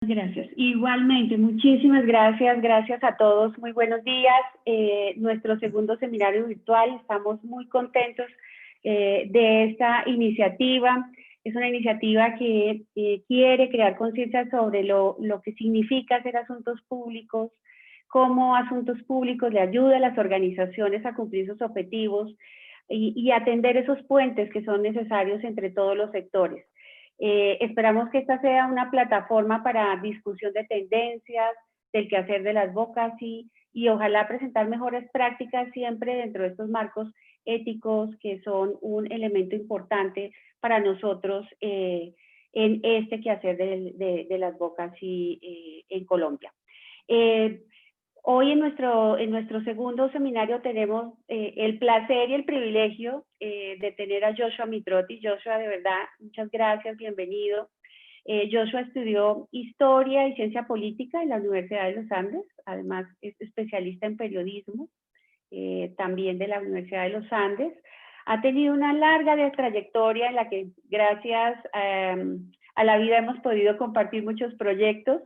Gracias. Igualmente, muchísimas gracias. Gracias a todos. Muy buenos días. Nuestro segundo seminario virtual. Estamos muy contentos de esta iniciativa. Es una iniciativa que quiere crear conciencia sobre lo que significa hacer asuntos públicos, cómo asuntos públicos le ayuda a las organizaciones a cumplir sus objetivos y atender esos puentes que son necesarios entre todos los sectores. Esperamos que esta sea una plataforma para discusión de tendencias, del quehacer de las bocas y ojalá presentar mejores prácticas siempre dentro de estos marcos éticos que son un elemento importante para nosotros en este quehacer de las bocas en Colombia. Hoy en nuestro segundo seminario tenemos el placer y el privilegio de tener a Joshua Mitrotti. Joshua, de verdad, muchas gracias, bienvenido. Joshua estudió Historia y Ciencia Política en la Universidad de los Andes, además es especialista en periodismo, también de la Universidad de los Andes. Ha tenido una larga trayectoria en la que gracias a la vida hemos podido compartir muchos proyectos.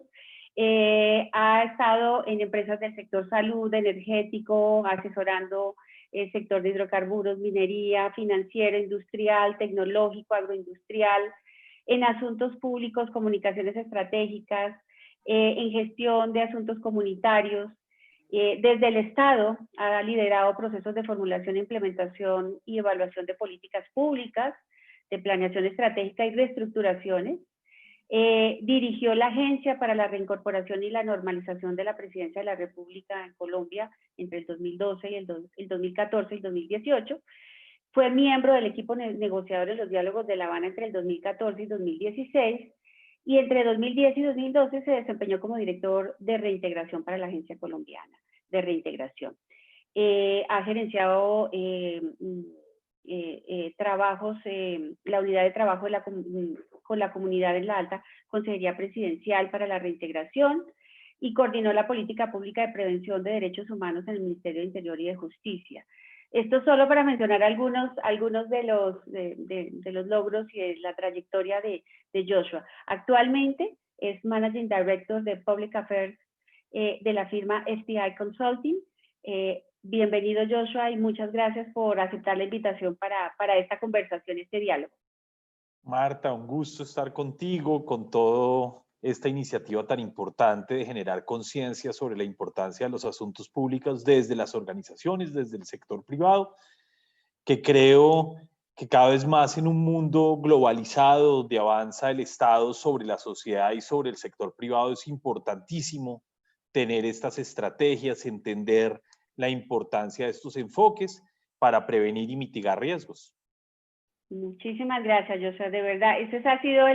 Ha estado en empresas del sector salud, energético, asesorando el sector de hidrocarburos, minería, financiero, industrial, tecnológico, agroindustrial, en asuntos públicos, comunicaciones estratégicas, en gestión de asuntos comunitarios. Desde el Estado ha liderado procesos de formulación, implementación y evaluación de políticas públicas, de planeación estratégica y reestructuraciones. Dirigió la Agencia para la Reincorporación y la Normalización de la Presidencia de la República en Colombia entre el 2012 y el 2014 y el 2018. Fue miembro del equipo negociador de los diálogos de La Habana entre el 2014 y 2016. Y entre 2010 y 2012 se desempeñó como director de reintegración para la Agencia Colombiana de Reintegración. Ha gerenciado trabajos, la unidad de trabajo con la comunidad en la Alta Consejería Presidencial para la Reintegración y coordinó la política pública de prevención de derechos humanos en el Ministerio de Interior y de Justicia. Esto solo para mencionar algunos de los logros y de la trayectoria de Joshua. Actualmente es Managing Director de Public Affairs de la firma FTI Consulting. Bienvenido, Joshua, y muchas gracias por aceptar la invitación para esta conversación, este diálogo. Marta, un gusto estar contigo, con toda esta iniciativa tan importante de generar conciencia sobre la importancia de los asuntos públicos desde las organizaciones, desde el sector privado, que creo que cada vez más en un mundo globalizado donde avanza el Estado sobre la sociedad y sobre el sector privado es importantísimo tener estas estrategias, entender la importancia de estos enfoques para prevenir y mitigar riesgos. Muchísimas gracias, Joshua, de verdad. Esa ha sido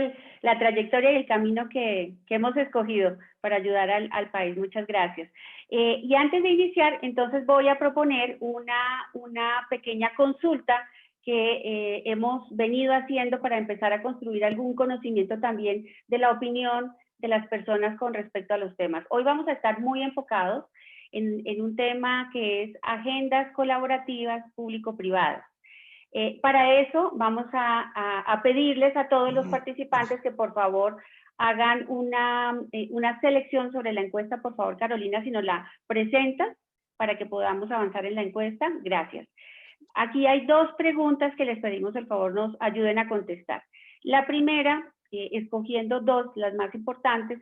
la trayectoria y el camino que hemos escogido para ayudar al país. Muchas gracias. Y antes de iniciar, entonces voy a proponer una pequeña consulta que hemos venido haciendo para empezar a construir algún conocimiento también de la opinión de las personas con respecto a los temas. Hoy vamos a estar muy enfocados en un tema que es agendas colaborativas público-privadas. Para eso vamos a pedirles a todos los participantes que por favor hagan una selección sobre la encuesta. Por favor, Carolina, si nos la presentas para que podamos avanzar en la encuesta. Gracias. Aquí hay dos preguntas que les pedimos el favor nos ayuden a contestar. La primera, escogiendo dos, las más importantes,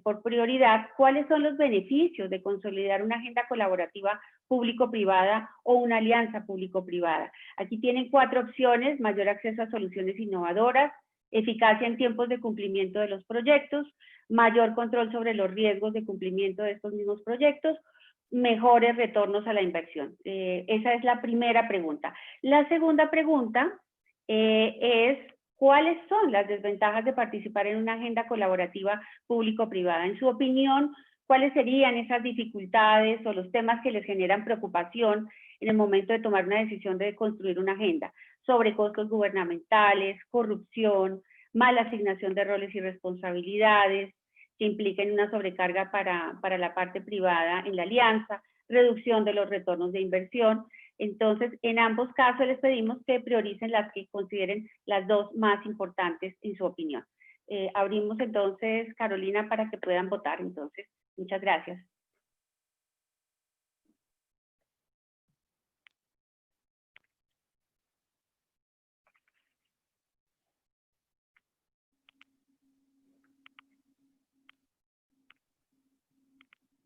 por prioridad, ¿cuáles son los beneficios de consolidar una agenda colaborativa público-privada o una alianza público-privada? Aquí tienen 4 opciones: mayor acceso a soluciones innovadoras, eficacia en tiempos de cumplimiento de los proyectos, mayor control sobre los riesgos de cumplimiento de estos mismos proyectos, mejores retornos a la inversión. Esa es la primera pregunta. La segunda pregunta es: ¿cuáles son las desventajas de participar en una agenda colaborativa público-privada? En su opinión, ¿cuáles serían esas dificultades o los temas que les generan preocupación en el momento de tomar una decisión de construir una agenda? Sobre costos gubernamentales, corrupción, mala asignación de roles y responsabilidades, que impliquen una sobrecarga para la parte privada en la alianza, reducción de los retornos de inversión. Entonces, en ambos casos les pedimos que prioricen las que consideren las dos más importantes en su opinión. Abrimos entonces, Carolina, para que puedan votar. Entonces, muchas gracias.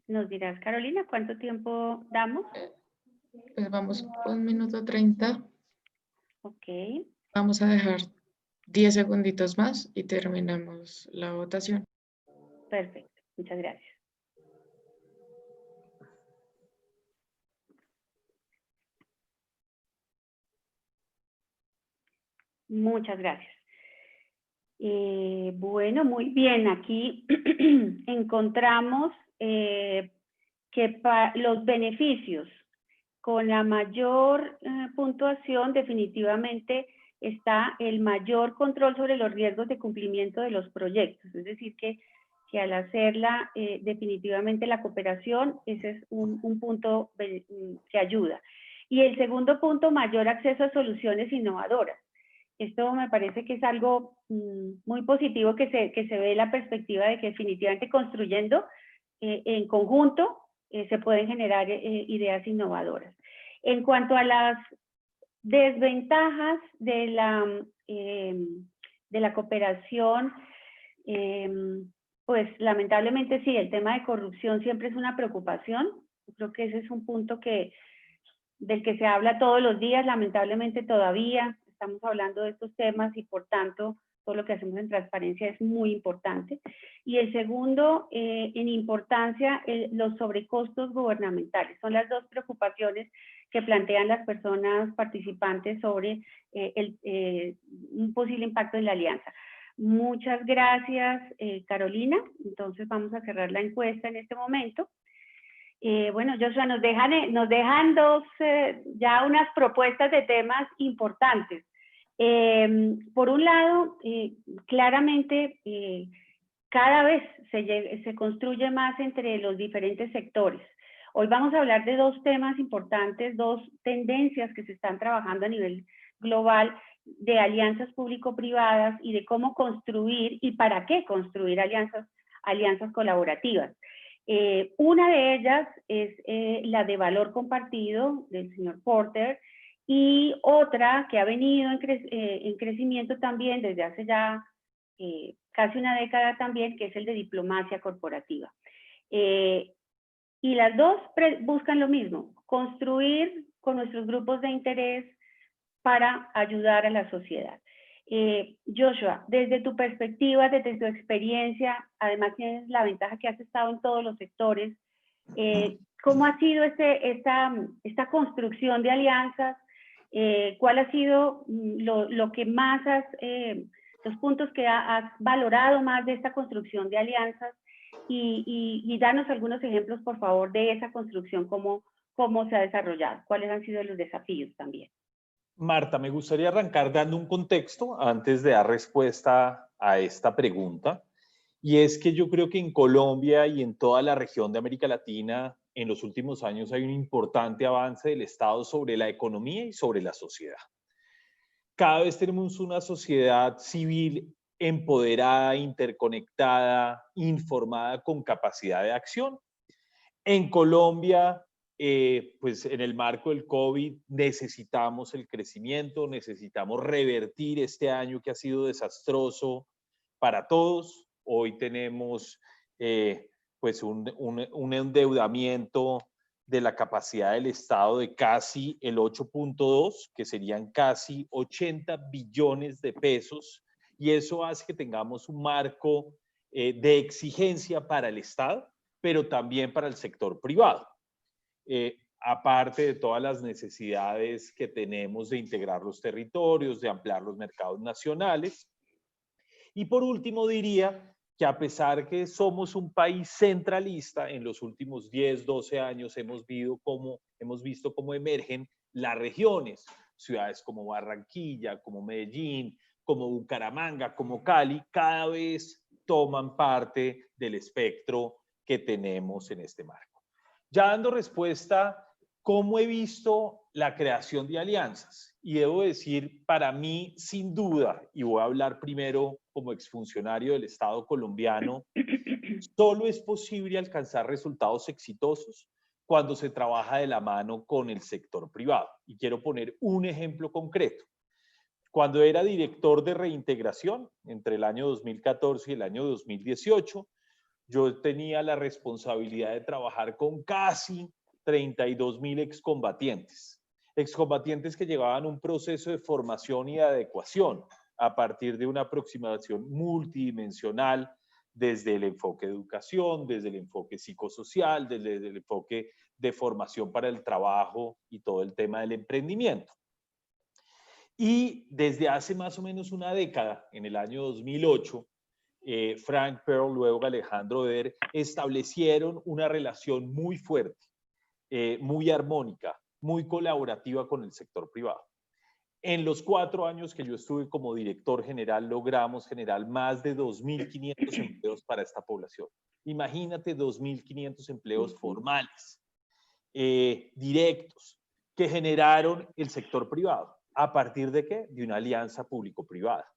Nos dirás, Carolina, ¿cuánto tiempo damos? Pues vamos con 1:30. Ok. Vamos a dejar 10 segunditos más y terminamos la votación. Perfecto. Muchas gracias. Muchas gracias. Bueno, muy bien. Aquí encontramos que los beneficios con la mayor puntuación definitivamente está el mayor control sobre los riesgos de cumplimiento de los proyectos. Es decir, que al hacerla definitivamente la cooperación, ese es un punto que ayuda. Y el segundo punto, mayor acceso a soluciones innovadoras. Esto me parece que es algo muy positivo que se ve la perspectiva de que definitivamente construyendo en conjunto se pueden generar ideas innovadoras. En cuanto a las desventajas de la cooperación, pues lamentablemente sí, el tema de corrupción siempre es una preocupación. Yo creo que ese es un punto del que se habla todos los días, lamentablemente todavía estamos hablando de estos temas y por tanto todo lo que hacemos en transparencia es muy importante. Y el segundo, en importancia, los sobrecostos gubernamentales. Son las dos preocupaciones que plantean las personas participantes sobre un posible impacto en la alianza. Muchas gracias, Carolina. Entonces vamos a cerrar la encuesta en este momento. Bueno, Joshua, nos dejan ya unas propuestas de temas importantes. Por un lado, claramente, cada vez se construye más entre los diferentes sectores. Hoy vamos a hablar de dos temas importantes, dos tendencias que se están trabajando a nivel global de alianzas público-privadas y de cómo construir y para qué construir alianzas colaborativas. Una de ellas es la de valor compartido del señor Porter y otra que ha venido en crecimiento también desde hace ya casi una década también, que es el de diplomacia corporativa. Y las dos buscan lo mismo, construir con nuestros grupos de interés para ayudar a la sociedad. Joshua, desde tu perspectiva, desde tu experiencia, además tienes la ventaja que has estado en todos los sectores, ¿cómo ha sido esta construcción de alianzas? ¿Cuál ha sido lo que más los puntos que has valorado más de esta construcción de alianzas? Y danos algunos ejemplos, por favor, de esa construcción, cómo se ha desarrollado, cuáles han sido los desafíos también. Marta, me gustaría arrancar dando un contexto antes de dar respuesta a esta pregunta. Y es que yo creo que en Colombia y en toda la región de América Latina, en los últimos años hay un importante avance del Estado sobre la economía y sobre la sociedad. Cada vez tenemos una sociedad civil empoderada, interconectada, informada, con capacidad de acción. En Colombia, pues en el marco del COVID necesitamos el crecimiento, necesitamos revertir este año que ha sido desastroso para todos. Hoy tenemos pues un endeudamiento de la capacidad del Estado de casi el 8.2, que serían casi 80 billones de pesos, y eso hace que tengamos un marco de exigencia para el Estado, pero también para el sector privado. Aparte de todas las necesidades que tenemos de integrar los territorios, de ampliar los mercados nacionales. Y por último diría que a pesar que somos un país centralista, en los últimos 10, 12 años hemos visto cómo emergen las regiones, ciudades como Barranquilla, como Medellín, como Bucaramanga, como Cali, cada vez toman parte del espectro que tenemos en este marco. Ya dando respuesta, ¿cómo he visto la creación de alianzas? Y debo decir, para mí, sin duda, y voy a hablar primero como exfuncionario del Estado colombiano, solo es posible alcanzar resultados exitosos cuando se trabaja de la mano con el sector privado. Y quiero poner un ejemplo concreto. Cuando era director de reintegración, entre el año 2014 y el año 2018, yo tenía la responsabilidad de trabajar con casi 32.000 excombatientes. Excombatientes que llevaban un proceso de formación y de adecuación a partir de una aproximación multidimensional desde el enfoque de educación, desde el enfoque psicosocial, desde el enfoque de formación para el trabajo y todo el tema del emprendimiento. Y desde hace más o menos una década, en el año 2008, Frank Pearl, luego Alejandro Eder, establecieron una relación muy fuerte, muy armónica, muy colaborativa con el sector privado. En los 4 años que yo estuve como director general, logramos generar más de 2.500 empleos para esta población. Imagínate 2.500 empleos formales, directos, que generaron el sector privado. ¿A partir de qué? De una alianza público-privada.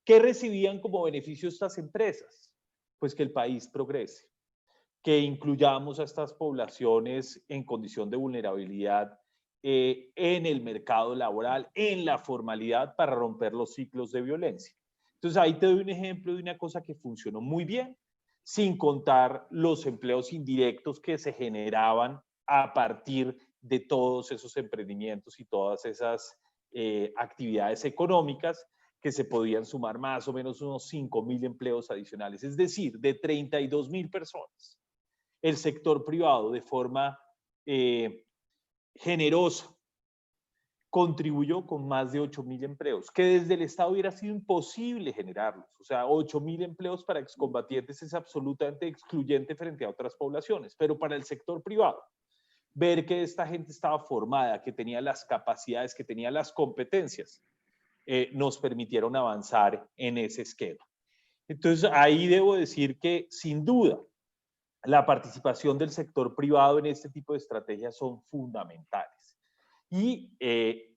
¿Qué recibían como beneficio estas empresas? Pues que el país progrese, que incluyamos a estas poblaciones en condición de vulnerabilidad en el mercado laboral, en la formalidad, para romper los ciclos de violencia. Entonces ahí te doy un ejemplo de una cosa que funcionó muy bien, sin contar los empleos indirectos que se generaban a partir de todos esos emprendimientos y todas esas actividades económicas, que se podían sumar más o menos unos 5.000 empleos adicionales, es decir, de 32.000 personas. El sector privado, de forma generosa, contribuyó con más de 8.000 empleos, que desde el Estado hubiera sido imposible generarlos. O sea, 8.000 empleos para excombatientes es absolutamente excluyente frente a otras poblaciones, pero para el sector privado, ver que esta gente estaba formada, que tenía las capacidades, que tenía las competencias, nos permitieron avanzar en ese esquema. Entonces, ahí debo decir que, sin duda, la participación del sector privado en este tipo de estrategias son fundamentales. Y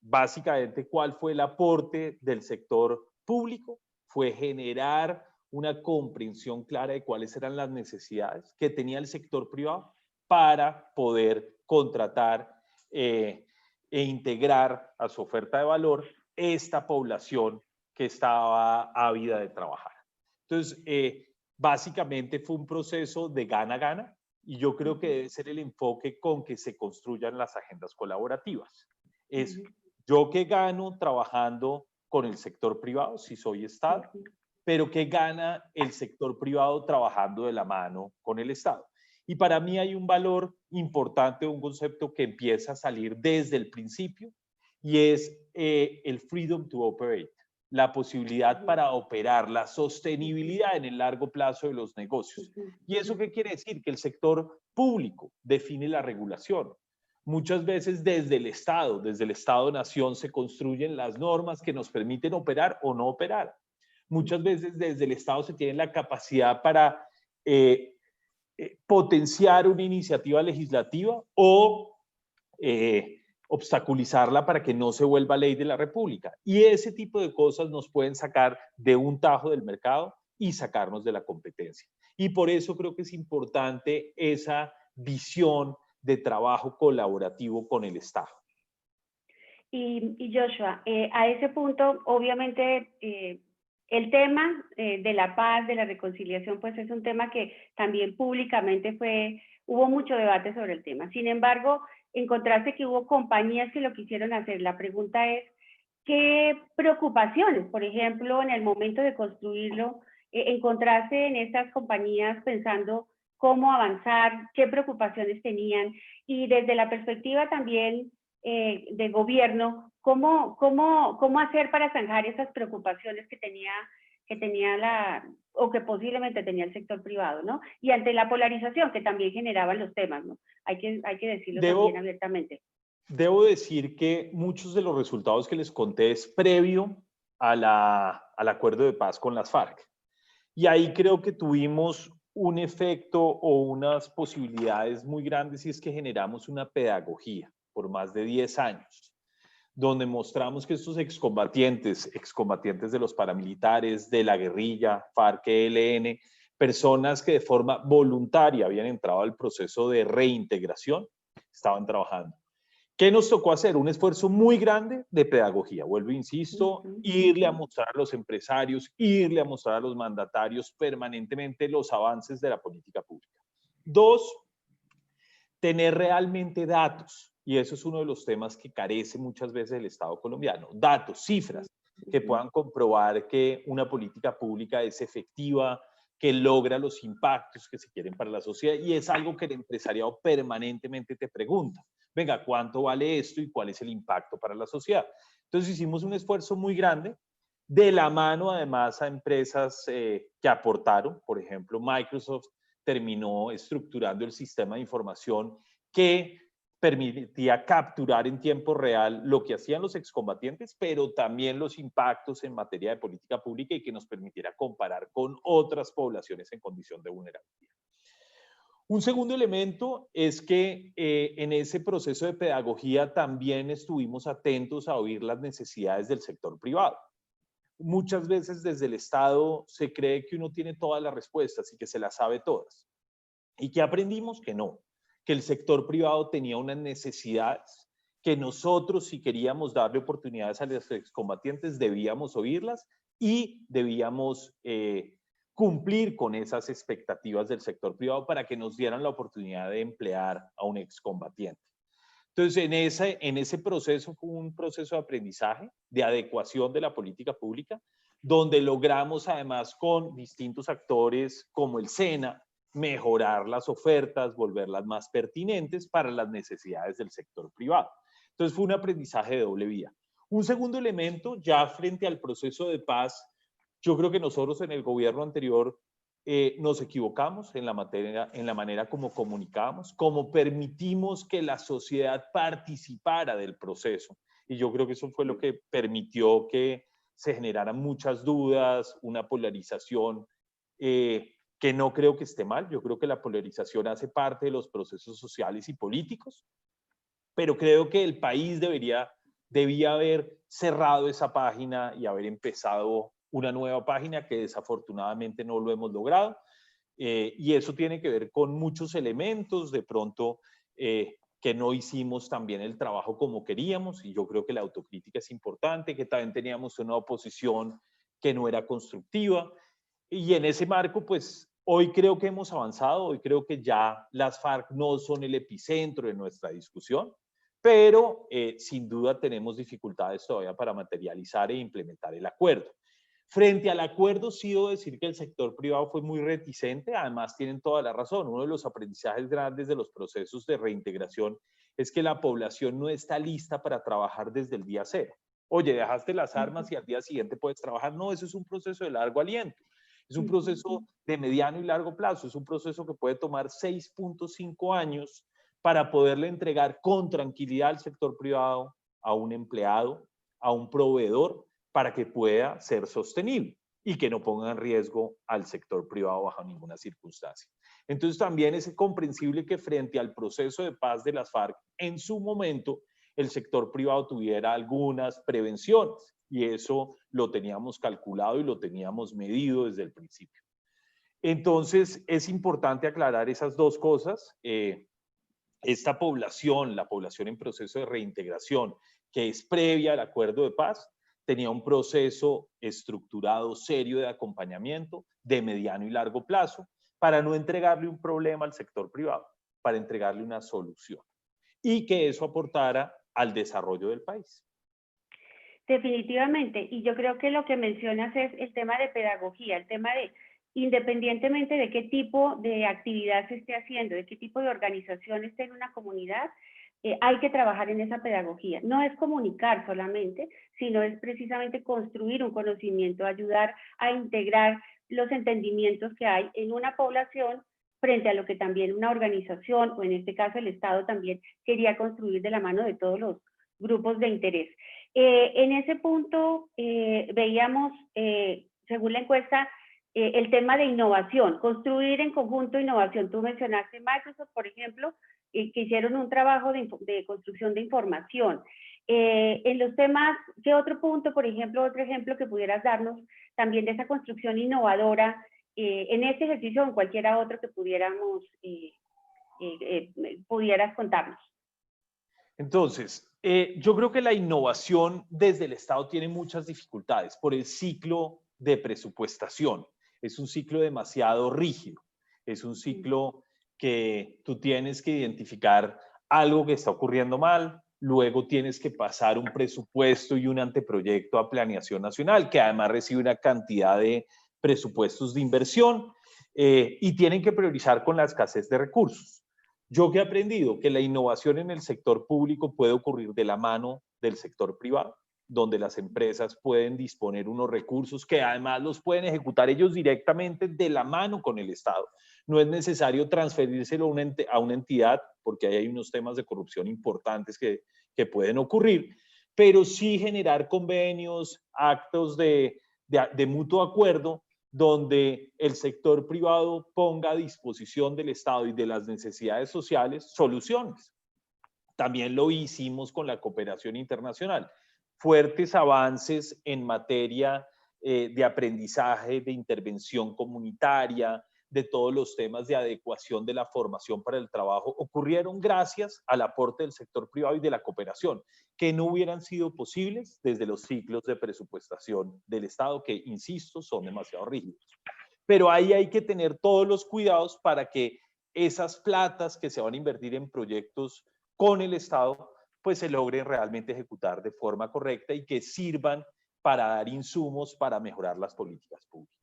básicamente, ¿cuál fue el aporte del sector público? Fue generar una comprensión clara de cuáles eran las necesidades que tenía el sector privado para poder contratar e integrar a su oferta de valor esta población que estaba ávida de trabajar. Entonces, básicamente fue un proceso de gana-gana, y yo creo que debe ser el enfoque con que se construyan las agendas colaborativas. Es yo que gano trabajando con el sector privado, si soy Estado, pero que gana el sector privado trabajando de la mano con el Estado. Y para mí hay un valor importante, un concepto que empieza a salir desde el principio, y es el freedom to operate, la posibilidad para operar, la sostenibilidad en el largo plazo de los negocios. ¿Y eso qué quiere decir? Que el sector público define la regulación. Muchas veces desde el Estado-nación, se construyen las normas que nos permiten operar o no operar. Muchas veces desde el Estado se tiene la capacidad para potenciar una iniciativa legislativa o obstaculizarla para que no se vuelva ley de la República. Y ese tipo de cosas nos pueden sacar de un tajo del mercado y sacarnos de la competencia. Y por eso creo que es importante esa visión de trabajo colaborativo con el Estado. Y Joshua, a ese punto, obviamente, el tema de la paz, de la reconciliación, pues es un tema que también públicamente hubo mucho debate sobre el tema. Sin embargo, encontraste que hubo compañías que lo quisieron hacer. La pregunta es, ¿qué preocupaciones, por ejemplo, en el momento de construirlo, encontraste en estas compañías pensando cómo avanzar, qué preocupaciones tenían? Y desde la perspectiva también de gobierno, ¿cómo hacer para zanjar esas preocupaciones que tenía o que posiblemente tenía el sector privado, ¿no? Y ante la polarización que también generaban los temas, ¿no? Hay que decirlo también abiertamente. Debo decir que muchos de los resultados que les conté es previo al acuerdo de paz con las FARC. Y ahí creo que tuvimos un efecto o unas posibilidades muy grandes, y es que generamos una pedagogía por más de 10 años, donde mostramos que estos excombatientes de los paramilitares, de la guerrilla, FARC, ELN, personas que de forma voluntaria habían entrado al proceso de reintegración, estaban trabajando. ¿Qué nos tocó hacer? Un esfuerzo muy grande de pedagogía. Vuelvo, insisto, irle a mostrar a los empresarios, irle a mostrar a los mandatarios permanentemente los avances de la política pública. Dos, tener realmente datos. Y eso es uno de los temas que carece muchas veces el Estado colombiano. Datos, cifras, que puedan comprobar que una política pública es efectiva, que logra los impactos que se quieren para la sociedad. Y es algo que el empresariado permanentemente te pregunta. Venga, ¿cuánto vale esto y cuál es el impacto para la sociedad? Entonces hicimos un esfuerzo muy grande, de la mano además a empresas que aportaron. Por ejemplo, Microsoft terminó estructurando el sistema de información que permitía capturar en tiempo real lo que hacían los excombatientes, pero también los impactos en materia de política pública y que nos permitiera comparar con otras poblaciones en condición de vulnerabilidad. Un segundo elemento es que en ese proceso de pedagogía también estuvimos atentos a oír las necesidades del sector privado. Muchas veces desde el Estado se cree que uno tiene todas las respuestas y que se las sabe todas. ¿Y qué aprendimos? Que no, que el sector privado tenía unas necesidades que nosotros, si queríamos darle oportunidades a los excombatientes, debíamos oírlas y debíamos cumplir con esas expectativas del sector privado para que nos dieran la oportunidad de emplear a un excombatiente. Entonces, en ese proceso fue un proceso de aprendizaje, de adecuación de la política pública, donde logramos además con distintos actores como el SENA, mejorar las ofertas, volverlas más pertinentes para las necesidades del sector privado. Entonces fue un aprendizaje de doble vía. Un segundo elemento, ya frente al proceso de paz, yo creo que nosotros en el gobierno anterior nos equivocamos en la manera como comunicamos, como permitimos que la sociedad participara del proceso. Y yo creo que eso fue lo que permitió que se generaran muchas dudas, una polarización que no creo que esté mal. Yo creo que la polarización hace parte de los procesos sociales y políticos, pero creo que el país debía haber cerrado esa página y haber empezado una nueva página, que desafortunadamente no lo hemos logrado. Y eso tiene que ver con muchos elementos, de pronto, que no hicimos también el trabajo como queríamos, y yo creo que la autocrítica es importante, que también teníamos una oposición que no era constructiva, y en ese marco, pues, hoy creo que hemos avanzado, hoy creo que ya las FARC no son el epicentro de nuestra discusión, pero sin duda tenemos dificultades todavía para materializar e implementar el acuerdo. Frente al acuerdo, sí debo decir que el sector privado fue muy reticente, además tienen toda la razón. Uno de los aprendizajes grandes de los procesos de reintegración es que la población no está lista para trabajar desde el día cero. Oye, dejaste las armas y al día siguiente puedes trabajar. No, eso es un proceso de largo aliento. Es un proceso de mediano y largo plazo. Es un proceso que puede tomar 6.5 años para poderle entregar con tranquilidad al sector privado, a un empleado, a un proveedor, para que pueda ser sostenible y que no ponga en riesgo al sector privado bajo ninguna circunstancia. Entonces también es comprensible que frente al proceso de paz de las FARC, en su momento, el sector privado tuviera algunas prevenciones, y eso lo teníamos calculado y lo teníamos medido desde el principio. Entonces es importante aclarar esas dos cosas. Esta población, la población en proceso de reintegración, que es previa al acuerdo de paz, tenía un proceso estructurado, serio de acompañamiento de mediano y largo plazo para no entregarle un problema al sector privado, para entregarle una solución y que eso aportara al desarrollo del país. Definitivamente, y yo creo que lo que mencionas es el tema de pedagogía, el tema de, independientemente de qué tipo de actividad se esté haciendo, de qué tipo de organización esté en una comunidad, hay que trabajar en esa pedagogía. No es comunicar solamente, sino es precisamente construir un conocimiento, ayudar a integrar los entendimientos que hay en una población frente a lo que también una organización, o en este caso el Estado, también quería construir de la mano de todos los grupos de interés. En ese punto veíamos, según la encuesta, el tema de innovación, construir en conjunto innovación. Tú mencionaste Microsoft, por ejemplo, que hicieron un trabajo de construcción de información. En los temas, ¿qué otro punto, por ejemplo, otro ejemplo que pudieras darnos también de esa construcción innovadora en este ejercicio o en cualquiera otro que pudieras contarnos? Entonces, yo creo que la innovación desde el Estado tiene muchas dificultades por el ciclo de presupuestación. Es un ciclo demasiado rígido. Es un ciclo que tú tienes que identificar algo que está ocurriendo mal, luego tienes que pasar un presupuesto y un anteproyecto a Planeación Nacional, que además recibe una cantidad de presupuestos de inversión y tienen que priorizar con la escasez de recursos. Yo que he aprendido que la innovación en el sector público puede ocurrir de la mano del sector privado, donde las empresas pueden disponer unos recursos que además los pueden ejecutar ellos directamente de la mano con el Estado. No es necesario transferírselo a una entidad, porque ahí hay unos temas de corrupción importantes que pueden ocurrir, pero sí generar convenios, actos de mutuo acuerdo, donde el sector privado ponga a disposición del Estado y de las necesidades sociales soluciones. También lo hicimos con la cooperación internacional. Fuertes avances en materia de aprendizaje, de intervención comunitaria, de todos los temas de adecuación de la formación para el trabajo, ocurrieron gracias al aporte del sector privado y de la cooperación, que no hubieran sido posibles desde los ciclos de presupuestación del Estado, que, insisto, son demasiado rígidos. Pero ahí hay que tener todos los cuidados para que esas platas que se van a invertir en proyectos con el Estado, pues se logren realmente ejecutar de forma correcta y que sirvan para dar insumos para mejorar las políticas públicas.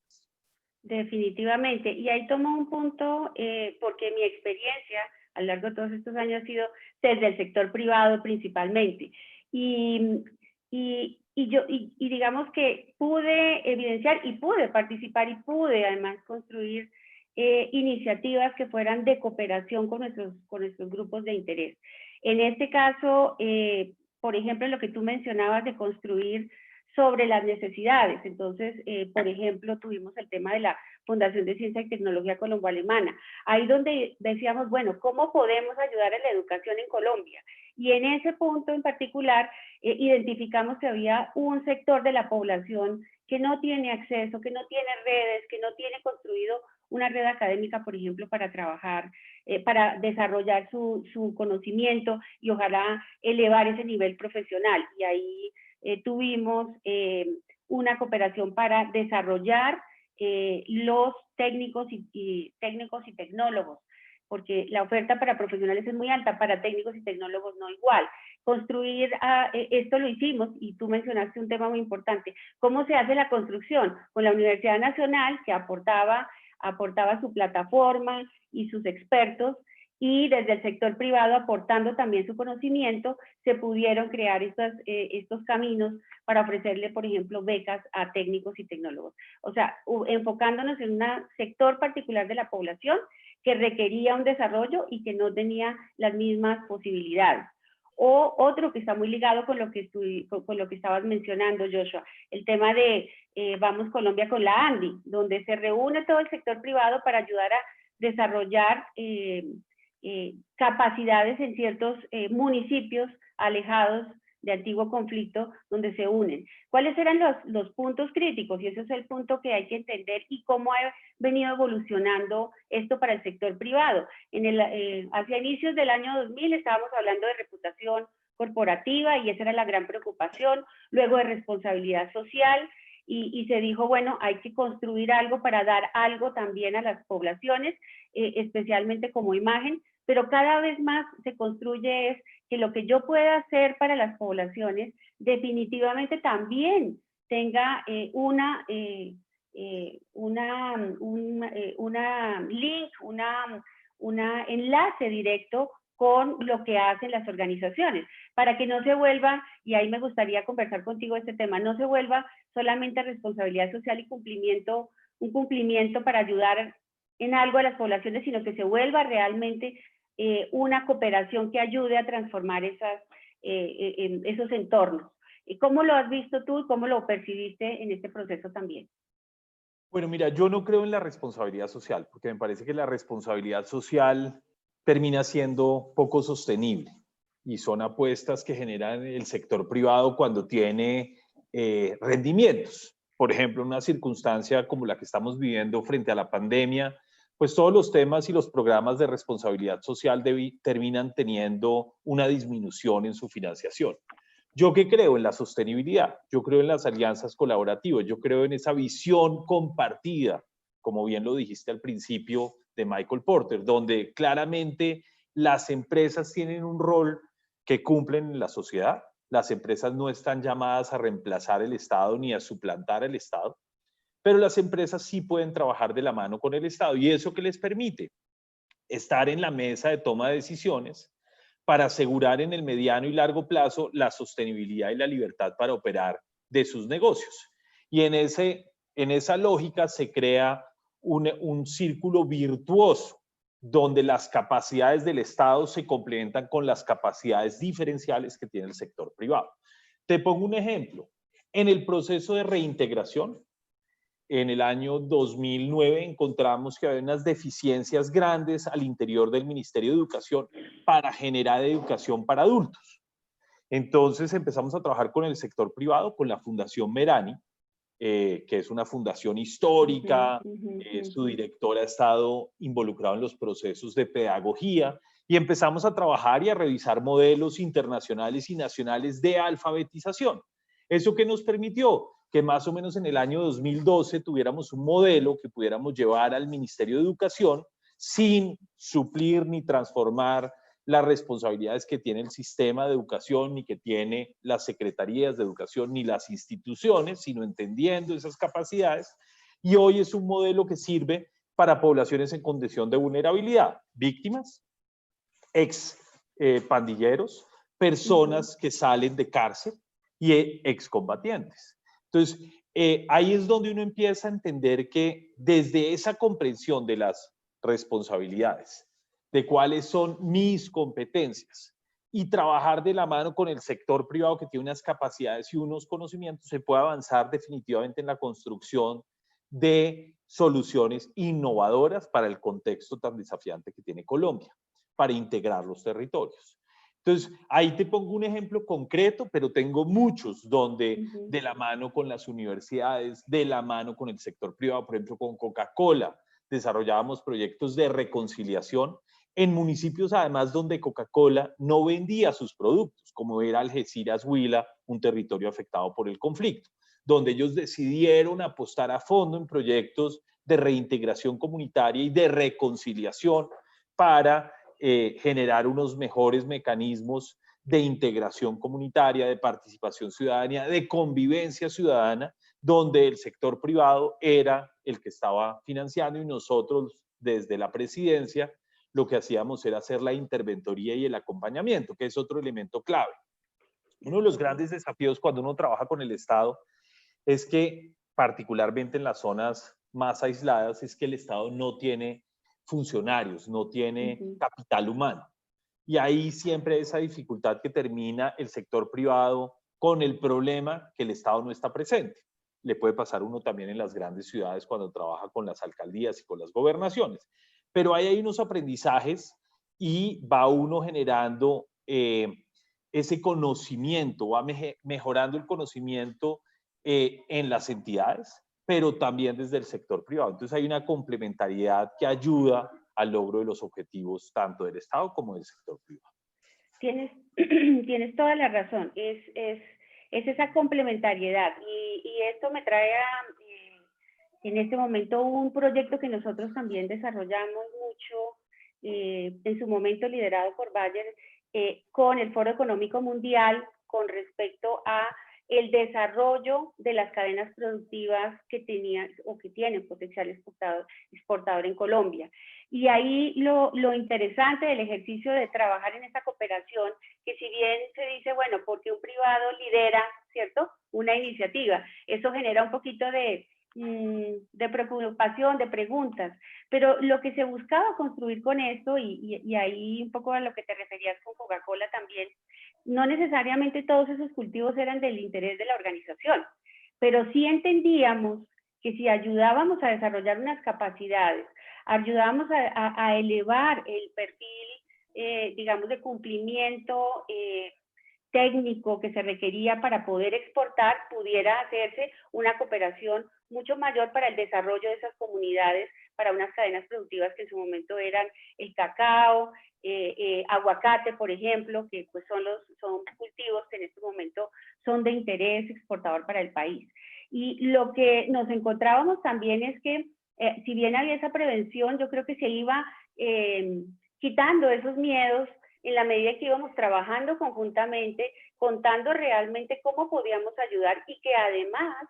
Definitivamente. Y ahí tomo un punto, porque mi experiencia a lo largo de todos estos años ha sido desde el sector privado principalmente. Y digamos que pude evidenciar y pude participar y pude además construir iniciativas que fueran de cooperación con nuestros grupos de interés. En este caso, por ejemplo, lo que tú mencionabas de construir sobre las necesidades. Entonces, por ejemplo, tuvimos el tema de la Fundación de Ciencia y Tecnología Colombo-Alemana. Ahí donde decíamos, bueno, ¿cómo podemos ayudar a la educación en Colombia? Y en ese punto en particular, identificamos que había un sector de la población que no tiene acceso, que no tiene redes, que no tiene construido una red académica, por ejemplo, para trabajar, para desarrollar su conocimiento y ojalá elevar ese nivel profesional. Y ahí tuvimos una cooperación para desarrollar los técnicos y tecnólogos, porque la oferta para profesionales es muy alta, para técnicos y tecnólogos no igual. Construir, esto lo hicimos, y tú mencionaste un tema muy importante, ¿cómo se hace la construcción? Con la Universidad Nacional, que aportaba su plataforma y sus expertos, y desde el sector privado aportando también su conocimiento, se pudieron crear estos caminos para ofrecerle, por ejemplo, becas a técnicos y tecnólogos. O sea, enfocándonos en un sector particular de la población que requería un desarrollo y que no tenía las mismas posibilidades. O otro que está muy ligado con lo que estabas mencionando, Joshua, el tema de Vamos Colombia con la ANDI, donde se reúne todo el sector privado para ayudar a desarrollar capacidades en ciertos municipios alejados de antiguo conflicto donde se unen. ¿Cuáles eran los puntos críticos? Y ese es el punto que hay que entender y cómo ha venido evolucionando esto para el sector privado. Hacia inicios del año 2000 estábamos hablando de reputación corporativa y esa era la gran preocupación, luego de responsabilidad social y se dijo, bueno, hay que construir algo para dar algo también a las poblaciones, especialmente como imagen, pero cada vez más se construye es que lo que yo pueda hacer para las poblaciones definitivamente también tenga una link, una enlace directo con lo que hacen las organizaciones, para que no se vuelva, y ahí me gustaría conversar contigo este tema, no se vuelva solamente responsabilidad social y un cumplimiento para ayudar en algo a las poblaciones, sino que se vuelva realmente una cooperación que ayude a transformar esos entornos. ¿Cómo lo has visto tú y cómo lo percibiste en este proceso también? Bueno, mira, yo no creo en la responsabilidad social, porque me parece que la responsabilidad social termina siendo poco sostenible. y son apuestas que generan el sector privado cuando tiene rendimientos. Por ejemplo, en una circunstancia como la que estamos viviendo frente a la pandemia, pues todos los temas y los programas de responsabilidad social terminan teniendo una disminución en su financiación. ¿Yo qué creo? En la sostenibilidad, yo creo en las alianzas colaborativas, yo creo en esa visión compartida, como bien lo dijiste al principio de Michael Porter, donde claramente las empresas tienen un rol que cumplen en la sociedad. Las empresas no están llamadas a reemplazar el Estado ni a suplantar el Estado, pero las empresas sí pueden trabajar de la mano con el Estado. ¿Y eso qué les permite? Estar en la mesa de toma de decisiones para asegurar en el mediano y largo plazo la sostenibilidad y la libertad para operar de sus negocios. Y en esa lógica se crea un círculo virtuoso donde las capacidades del Estado se complementan con las capacidades diferenciales que tiene el sector privado. Te pongo un ejemplo. En el proceso de reintegración, en el año 2009 encontramos que había unas deficiencias grandes al interior del Ministerio de Educación para generar educación para adultos. Entonces empezamos a trabajar con el sector privado, con la Fundación Merani, que es una fundación histórica. Su director ha estado involucrado en los procesos de pedagogía y empezamos a trabajar y a revisar modelos internacionales y nacionales de alfabetización. ¿Eso qué nos permitió? Que más o menos en el año 2012 tuviéramos un modelo que pudiéramos llevar al Ministerio de Educación sin suplir ni transformar las responsabilidades que tiene el sistema de educación, ni que tiene las secretarías de educación, ni las instituciones, sino entendiendo esas capacidades. Y hoy es un modelo que sirve para poblaciones en condición de vulnerabilidad, víctimas, ex pandilleros, personas que salen de cárcel y excombatientes. Entonces, ahí es donde uno empieza a entender que desde esa comprensión de las responsabilidades, de cuáles son mis competencias y trabajar de la mano con el sector privado que tiene unas capacidades y unos conocimientos, se puede avanzar definitivamente en la construcción de soluciones innovadoras para el contexto tan desafiante que tiene Colombia, para integrar los territorios. Entonces, ahí te pongo un ejemplo concreto, pero tengo muchos donde de la mano con las universidades, de la mano con el sector privado, por ejemplo, con Coca-Cola, desarrollábamos proyectos de reconciliación en municipios además donde Coca-Cola no vendía sus productos, como era Algeciras, Huila, un territorio afectado por el conflicto, donde ellos decidieron apostar a fondo en proyectos de reintegración comunitaria y de reconciliación para generar unos mejores mecanismos de integración comunitaria, de participación ciudadana, de convivencia ciudadana, donde el sector privado era el que estaba financiando y nosotros desde la presidencia lo que hacíamos era hacer la interventoría y el acompañamiento, que es otro elemento clave. Uno de los grandes desafíos cuando uno trabaja con el Estado es que, particularmente en las zonas más aisladas, es que el Estado no tiene funcionarios, no tiene capital humano. Y ahí siempre esa dificultad que termina el sector privado con el problema que el Estado no está presente. Le puede pasar uno también en las grandes ciudades cuando trabaja con las alcaldías y con las gobernaciones. Pero ahí hay unos aprendizajes y va uno generando ese conocimiento, va mejorando el conocimiento en las entidades, pero también desde el sector privado. Entonces hay una complementariedad que ayuda al logro de los objetivos tanto del Estado como del sector privado. Tienes toda la razón, es esa complementariedad y esto me trae en este momento un proyecto que nosotros también desarrollamos mucho, en su momento liderado por Bayer, con el Foro Económico Mundial con respecto a el desarrollo de las cadenas productivas que tenían o que tienen potencial exportador en Colombia. Y ahí lo interesante del ejercicio de trabajar en esta cooperación, que si bien se dice, bueno, porque un privado lidera, ¿cierto?, una iniciativa, eso genera un poquito de preocupación, de preguntas, pero lo que se buscaba construir con esto, y ahí un poco a lo que te referías con Coca-Cola también, no necesariamente todos esos cultivos eran del interés de la organización, pero sí entendíamos que si ayudábamos a desarrollar unas capacidades, ayudábamos a elevar el perfil digamos, de cumplimiento técnico que se requería para poder exportar, pudiera hacerse una cooperación mucho mayor para el desarrollo de esas comunidades, para unas cadenas productivas que en su momento eran el cacao, aguacate, por ejemplo, que pues son cultivos que en este momento son de interés exportador para el país. Y lo que nos encontrábamos también es que, si bien había esa prevención, yo creo que se iba quitando esos miedos en la medida que íbamos trabajando conjuntamente, contando realmente cómo podíamos ayudar y que además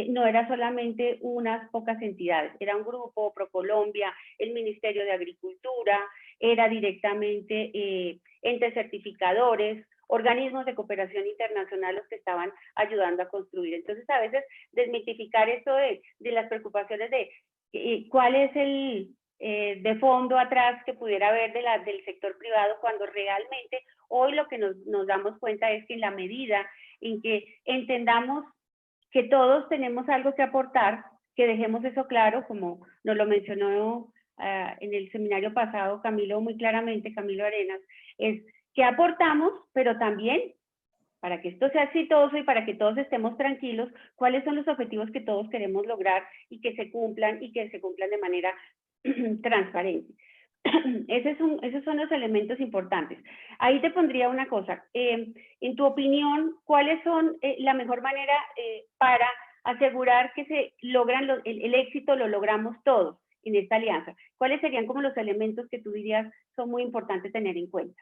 no era solamente unas pocas entidades, era un grupo, ProColombia, el Ministerio de Agricultura, era directamente entes certificadores, organismos de cooperación internacional los que estaban ayudando a construir. Entonces, a veces desmitificar esto de las preocupaciones de cuál es el de fondo atrás que pudiera haber del sector privado, cuando realmente hoy lo que nos damos cuenta es que en la medida en que entendamos que todos tenemos algo que aportar, que dejemos eso claro, como nos lo mencionó en el seminario pasado Camilo muy claramente, Camilo Arenas, es que aportamos, pero también, para que esto sea exitoso y para que todos estemos tranquilos, cuáles son los objetivos que todos queremos lograr y que se cumplan de manera transparente. Esos son los elementos importantes. Ahí te pondría una cosa. En tu opinión, ¿cuáles son la mejor manera para asegurar que se logran el éxito lo logramos todos en esta alianza? ¿Cuáles serían como los elementos que tú dirías son muy importantes tener en cuenta?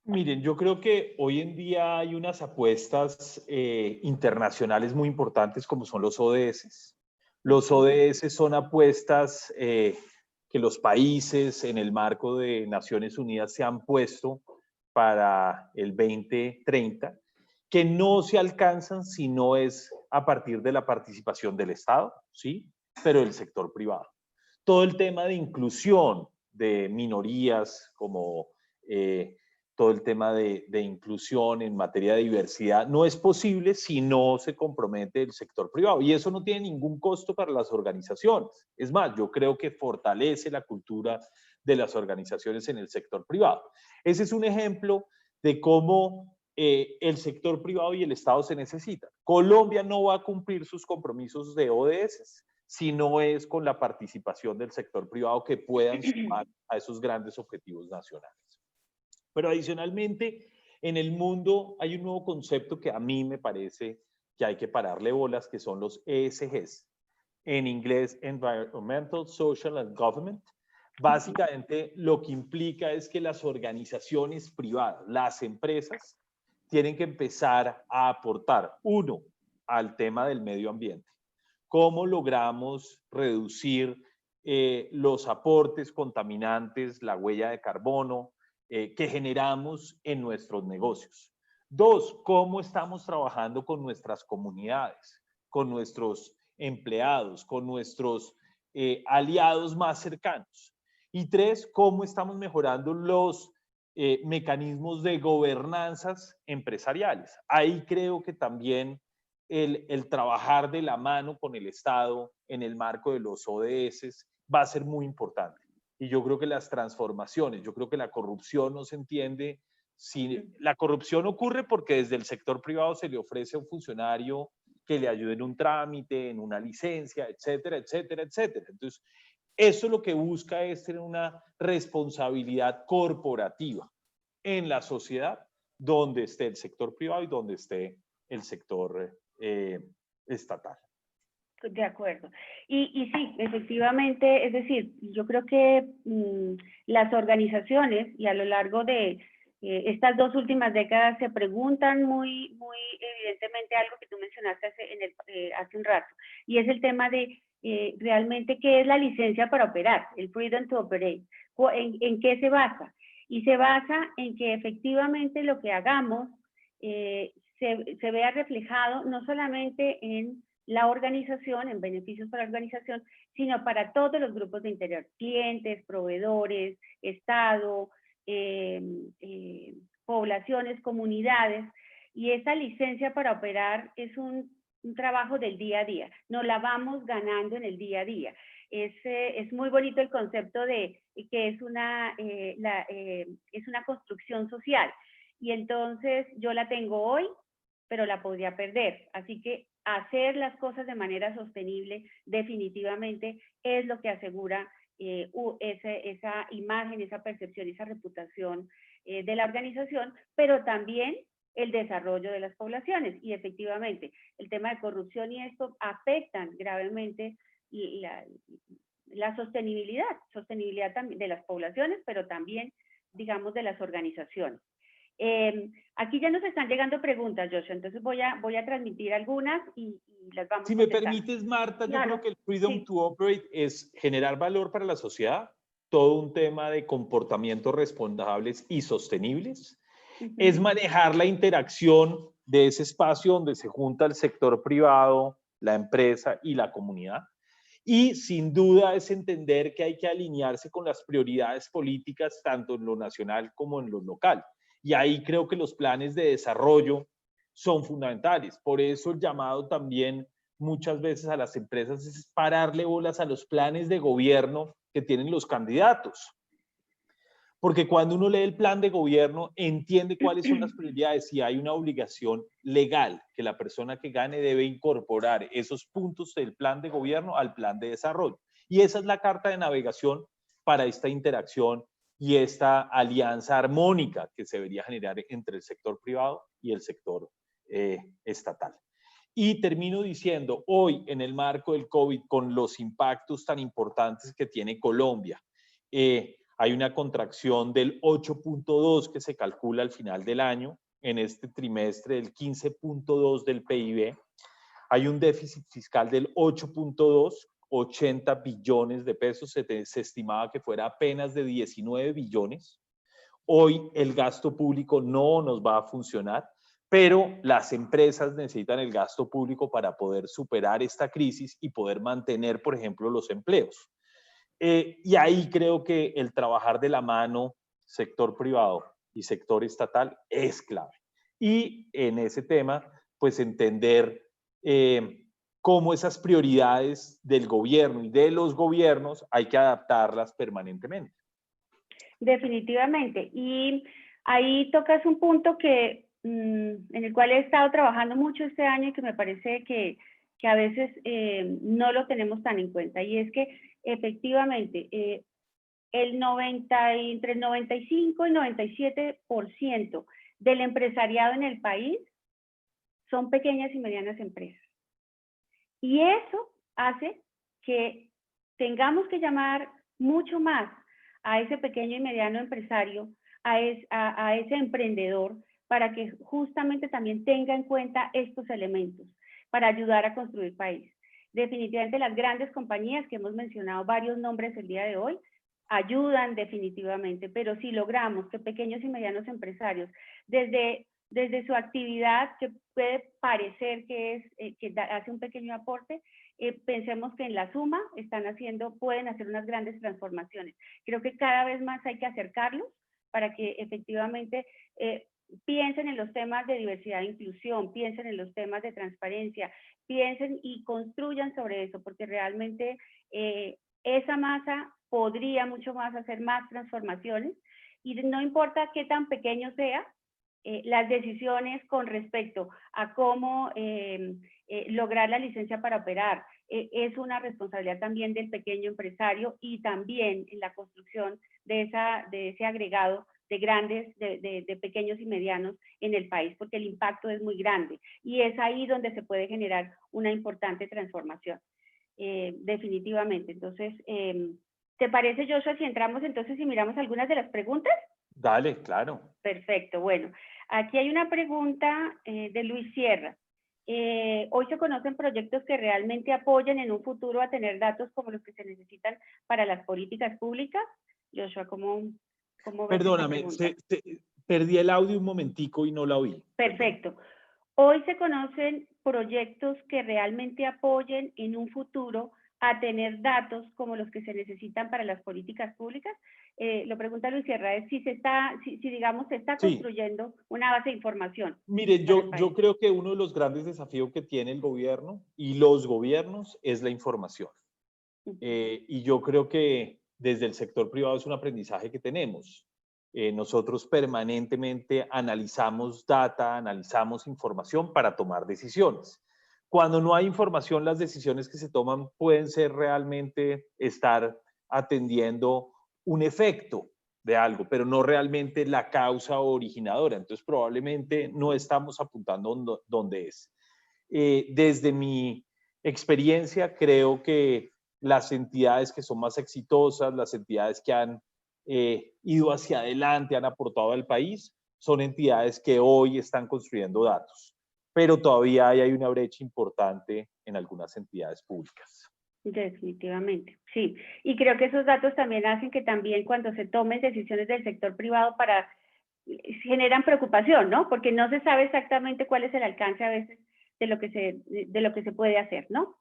Miren, yo creo que hoy en día hay unas apuestas internacionales muy importantes como son los ODS. Los ODS son apuestas que los países en el marco de Naciones Unidas se han puesto para el 2030, que no se alcanzan si no es a partir de la participación del Estado, ¿sí? Pero del sector privado. Todo el tema de inclusión de minorías, como todo el tema de inclusión en materia de diversidad, no es posible si no se compromete el sector privado. Y eso no tiene ningún costo para las organizaciones. Es más, yo creo que fortalece la cultura de las organizaciones en el sector privado. Ese es un ejemplo de cómo el sector privado y el Estado se necesitan. Colombia no va a cumplir sus compromisos de ODS si no es con la participación del sector privado que puedan sumar a esos grandes objetivos nacionales. Pero adicionalmente, en el mundo hay un nuevo concepto que a mí me parece que hay que pararle bolas, que son los ESGs. En inglés, Environmental, Social and Government. Básicamente, lo que implica es que las organizaciones privadas, las empresas, tienen que empezar a aportar, uno, al tema del medio ambiente. ¿Cómo logramos reducir los aportes contaminantes, la huella de carbono que generamos en nuestros negocios? Dos, ¿cómo estamos trabajando con nuestras comunidades, con nuestros empleados, con nuestros aliados más cercanos? Y tres, ¿cómo estamos mejorando los mecanismos de gobernanzas empresariales? Ahí creo que también el trabajar de la mano con el Estado en el marco de los ODS va a ser muy importante. Y yo creo que las transformaciones, yo creo que la corrupción no se entiende. Si la corrupción ocurre porque desde el sector privado se le ofrece a un funcionario que le ayude en un trámite, en una licencia, etcétera, etcétera, etcétera. Entonces, eso lo que busca es tener una responsabilidad corporativa en la sociedad donde esté el sector privado y donde esté el sector estatal. De acuerdo. Y sí, efectivamente, es decir, yo creo que las organizaciones, y a lo largo de estas dos últimas décadas, se preguntan muy evidentemente algo que tú mencionaste hace un rato, y es el tema de realmente qué es la licencia para operar, el freedom to operate. ¿En qué se basa? Y se basa en que efectivamente lo que hagamos se vea reflejado no solamente en la organización, en beneficios para la organización, sino para todos los grupos de interés, clientes, proveedores, Estado, poblaciones, comunidades, y esa licencia para operar es un trabajo del día a día, nos la vamos ganando en el día a día. Es muy bonito el concepto de que es una construcción social. Y entonces yo la tengo hoy, pero la podría perder. Así que hacer las cosas de manera sostenible definitivamente es lo que asegura esa imagen, esa percepción, esa reputación de la organización, pero también el desarrollo de las poblaciones. Y efectivamente, el tema de corrupción y esto afectan gravemente la sostenibilidad también de las poblaciones, pero también, digamos, de las organizaciones. Aquí ya nos están llegando preguntas, Joshua, entonces voy a transmitir algunas y las vamos Si a me contestar. permites, Marta, Claro, yo creo que el Freedom sí. to Operate es generar valor para la sociedad, todo un tema de comportamientos responsables y sostenibles. Es manejar la interacción de ese espacio donde se junta el sector privado, la empresa y la comunidad. Y sin duda es entender que hay que alinearse con las prioridades políticas, tanto en lo nacional como en lo local. Y ahí creo que los planes de desarrollo son fundamentales. Por eso el llamado también muchas veces a las empresas es pararle bolas a los planes de gobierno que tienen los candidatos. Porque cuando uno lee el plan de gobierno, entiende cuáles son las prioridades y hay una obligación legal que la persona que gane debe incorporar esos puntos del plan de gobierno al plan de desarrollo. Y esa es la carta de navegación para esta interacción y esta alianza armónica que se debería generar entre el sector privado y el sector estatal. Y termino diciendo, hoy en el marco del COVID, con los impactos tan importantes que tiene Colombia, hay una contracción del 8.2 que se calcula al final del año, en este trimestre del 15.2 del PIB. Hay un déficit fiscal del 8.2, 80 billones de pesos, se estimaba que fuera apenas de 19 billones. Hoy el gasto público no nos va a funcionar, pero las empresas necesitan el gasto público para poder superar esta crisis y poder mantener, por ejemplo, los empleos. Y ahí creo que el trabajar de la mano, sector privado y sector estatal, es clave. Y en ese tema, pues entender cómo esas prioridades del gobierno y de los gobiernos hay que adaptarlas permanentemente. Definitivamente. Y ahí tocas un punto en el cual he estado trabajando mucho este año y que me parece que a veces no lo tenemos tan en cuenta. Y es que efectivamente entre el 95 y 97% del empresariado en el país son pequeñas y medianas empresas. Y eso hace que tengamos que llamar mucho más a ese pequeño y mediano empresario, a ese emprendedor, para que justamente también tenga en cuenta estos elementos para ayudar a construir país. Definitivamente las grandes compañías, que hemos mencionado varios nombres el día de hoy, ayudan definitivamente, pero si logramos que pequeños y medianos empresarios, desde su actividad, que puede parecer que hace un pequeño aporte, pensemos que en la suma pueden hacer unas grandes transformaciones. Creo que cada vez más hay que acercarlos para que efectivamente piensen en los temas de diversidad e inclusión, piensen en los temas de transparencia, piensen y construyan sobre eso, porque realmente esa masa podría mucho más hacer más transformaciones, y no importa qué tan pequeño sea, las decisiones con respecto a cómo lograr la licencia para operar es una responsabilidad también del pequeño empresario, y también en la construcción de ese agregado de pequeños y medianos en el país, porque el impacto es muy grande y es ahí donde se puede generar una importante transformación, definitivamente. Entonces, ¿te parece, Joshua, si entramos entonces y miramos algunas de las preguntas? Dale, claro. Perfecto, bueno, aquí hay una pregunta de Luis Sierra. Hoy se conocen proyectos que realmente apoyan en un futuro a tener datos como los que se necesitan para las políticas públicas. Joshua, ¿cómo ves Perdóname, perdí el audio un momentico y no la oí. Perfecto. Hoy se conocen proyectos que realmente apoyen en un futuro a tener datos como los que se necesitan para las políticas públicas. Lo pregunta Luis Sierra, es si digamos, se está construyendo una base de información. Mire, yo creo que uno de los grandes desafíos que tiene el gobierno y los gobiernos es la información. Y yo creo que desde el sector privado es un aprendizaje que tenemos. Nosotros permanentemente analizamos data, analizamos información para tomar decisiones. Cuando no hay información, las decisiones que se toman pueden ser realmente estar atendiendo un efecto de algo, pero no realmente la causa originadora. Entonces, probablemente no estamos apuntando donde es. Desde mi experiencia, creo que las entidades que son más exitosas, las entidades que han ido hacia adelante, han aportado al país, son entidades que hoy están construyendo datos, pero todavía hay una brecha importante en algunas entidades públicas. Definitivamente, sí. Y creo que esos datos también hacen que también cuando se tomen decisiones del sector privado generan preocupación, ¿no? Porque no se sabe exactamente cuál es el alcance a veces de lo que se puede hacer, ¿no?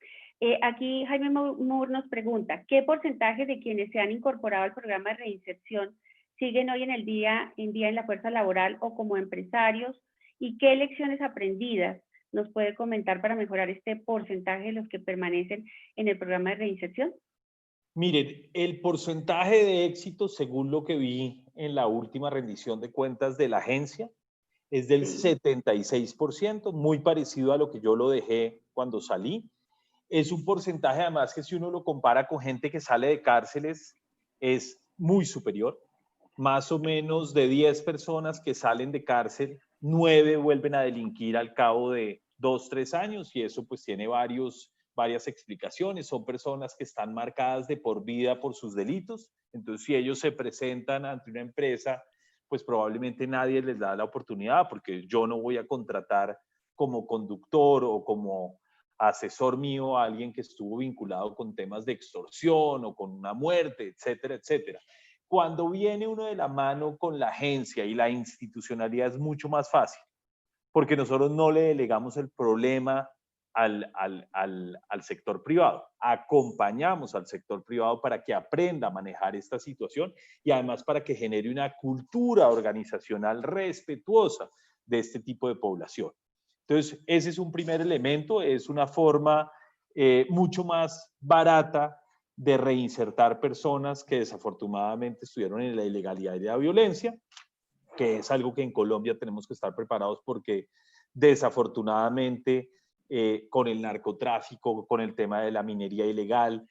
Aquí Jaime Moore nos pregunta, ¿qué porcentaje de quienes se han incorporado al programa de reinserción siguen hoy en día en la fuerza laboral o como empresarios? ¿Y qué lecciones aprendidas nos puede comentar para mejorar este porcentaje de los que permanecen en el programa de reinserción? Miren, el porcentaje de éxito, según lo que vi en la última rendición de cuentas de la agencia, es del 76%, muy parecido a lo que yo lo dejé cuando salí. Es un porcentaje además que si uno lo compara con gente que sale de cárceles, es muy superior. Más o menos de 10 personas que salen de cárcel, 9 vuelven a delinquir al cabo de 2, 3 años y eso pues tiene varias explicaciones. Son personas que están marcadas de por vida por sus delitos. Entonces, si ellos se presentan ante una empresa, pues probablemente nadie les da la oportunidad porque yo no voy a contratar como conductor o como asesor mío a alguien que estuvo vinculado con temas de extorsión o con una muerte, etcétera, etcétera. Cuando viene uno de la mano con la agencia y la institucionalidad es mucho más fácil, porque nosotros no le delegamos el problema al sector privado. Acompañamos al sector privado para que aprenda a manejar esta situación y además para que genere una cultura organizacional respetuosa de este tipo de población. Entonces, ese es un primer elemento, es una forma mucho más barata de reinsertar personas que desafortunadamente estuvieron en la ilegalidad y la violencia, que es algo que en Colombia tenemos que estar preparados porque desafortunadamente con el narcotráfico, con el tema de la minería ilegal,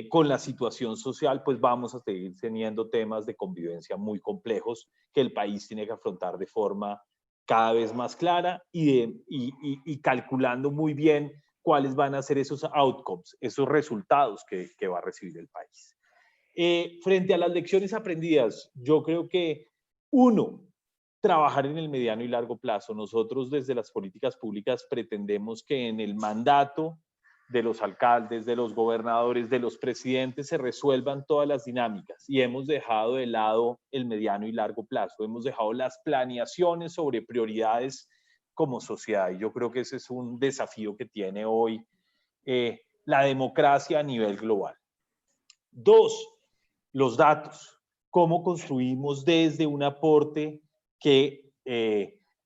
con la situación social, pues vamos a seguir teniendo temas de convivencia muy complejos que el país tiene que afrontar de forma cada vez más clara y calculando muy bien cuáles van a ser esos outcomes, esos resultados que va a recibir el país. Frente a las lecciones aprendidas, yo creo que uno, trabajar en el mediano y largo plazo. Nosotros desde las políticas públicas pretendemos que en el mandato de los alcaldes, de los gobernadores, de los presidentes se resuelvan todas las dinámicas y hemos dejado de lado el mediano y largo plazo. Hemos dejado las planeaciones sobre prioridades como sociedad y yo creo que ese es un desafío que tiene hoy la democracia a nivel global. Dos, los datos. ¿Cómo construimos desde un aporte que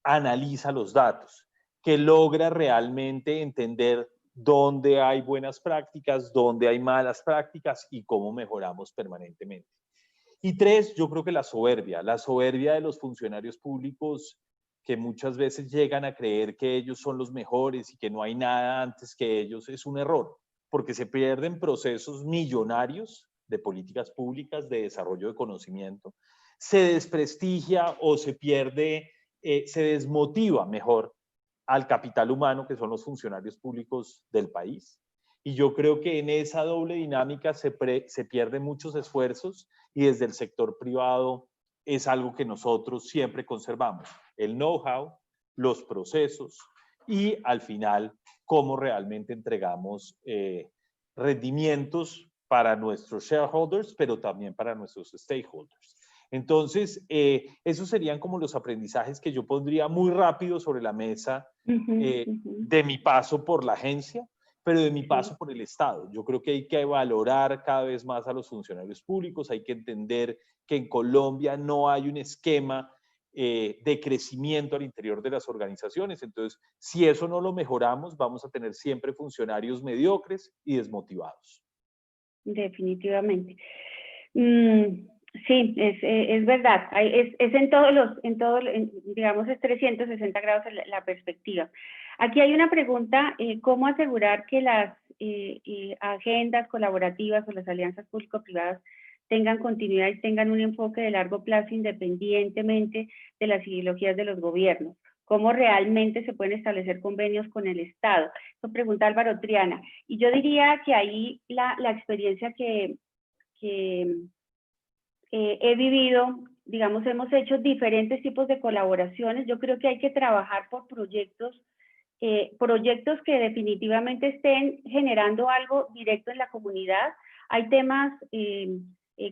analiza los datos, que logra realmente entender dónde hay buenas prácticas, dónde hay malas prácticas y cómo mejoramos permanentemente? Y tres, yo creo que la soberbia de los funcionarios públicos que muchas veces llegan a creer que ellos son los mejores y que no hay nada antes que ellos, es un error, porque se pierden procesos millonarios de políticas públicas, de desarrollo de conocimiento, se desprestigia o se pierde, se desmotiva mejor al capital humano, que son los funcionarios públicos del país. Y yo creo que en esa doble dinámica se pierden muchos esfuerzos y desde el sector privado es algo que nosotros siempre conservamos, el know-how, los procesos y al final cómo realmente entregamos rendimientos para nuestros shareholders, pero también para nuestros stakeholders. Entonces, esos serían como los aprendizajes que yo pondría muy rápido sobre la mesa de mi paso por la agencia, pero de mi paso por el Estado. Yo creo que hay que valorar cada vez más a los funcionarios públicos, hay que entender que en Colombia no hay un esquema de crecimiento al interior de las organizaciones. Entonces, si eso no lo mejoramos, vamos a tener siempre funcionarios mediocres y desmotivados. definitivamente. Sí, es verdad, es digamos, es 360 grados la perspectiva. Aquí hay una pregunta, ¿cómo asegurar que las agendas colaborativas o las alianzas público-privadas tengan continuidad y tengan un enfoque de largo plazo independientemente de las ideologías de los gobiernos? ¿Cómo realmente se pueden establecer convenios con el Estado? Eso pregunta Álvaro Triana. Y yo diría que ahí la experiencia que he vivido, digamos, hemos hecho diferentes tipos de colaboraciones. Yo creo que hay que trabajar por proyectos que definitivamente estén generando algo directo en la comunidad. Hay temas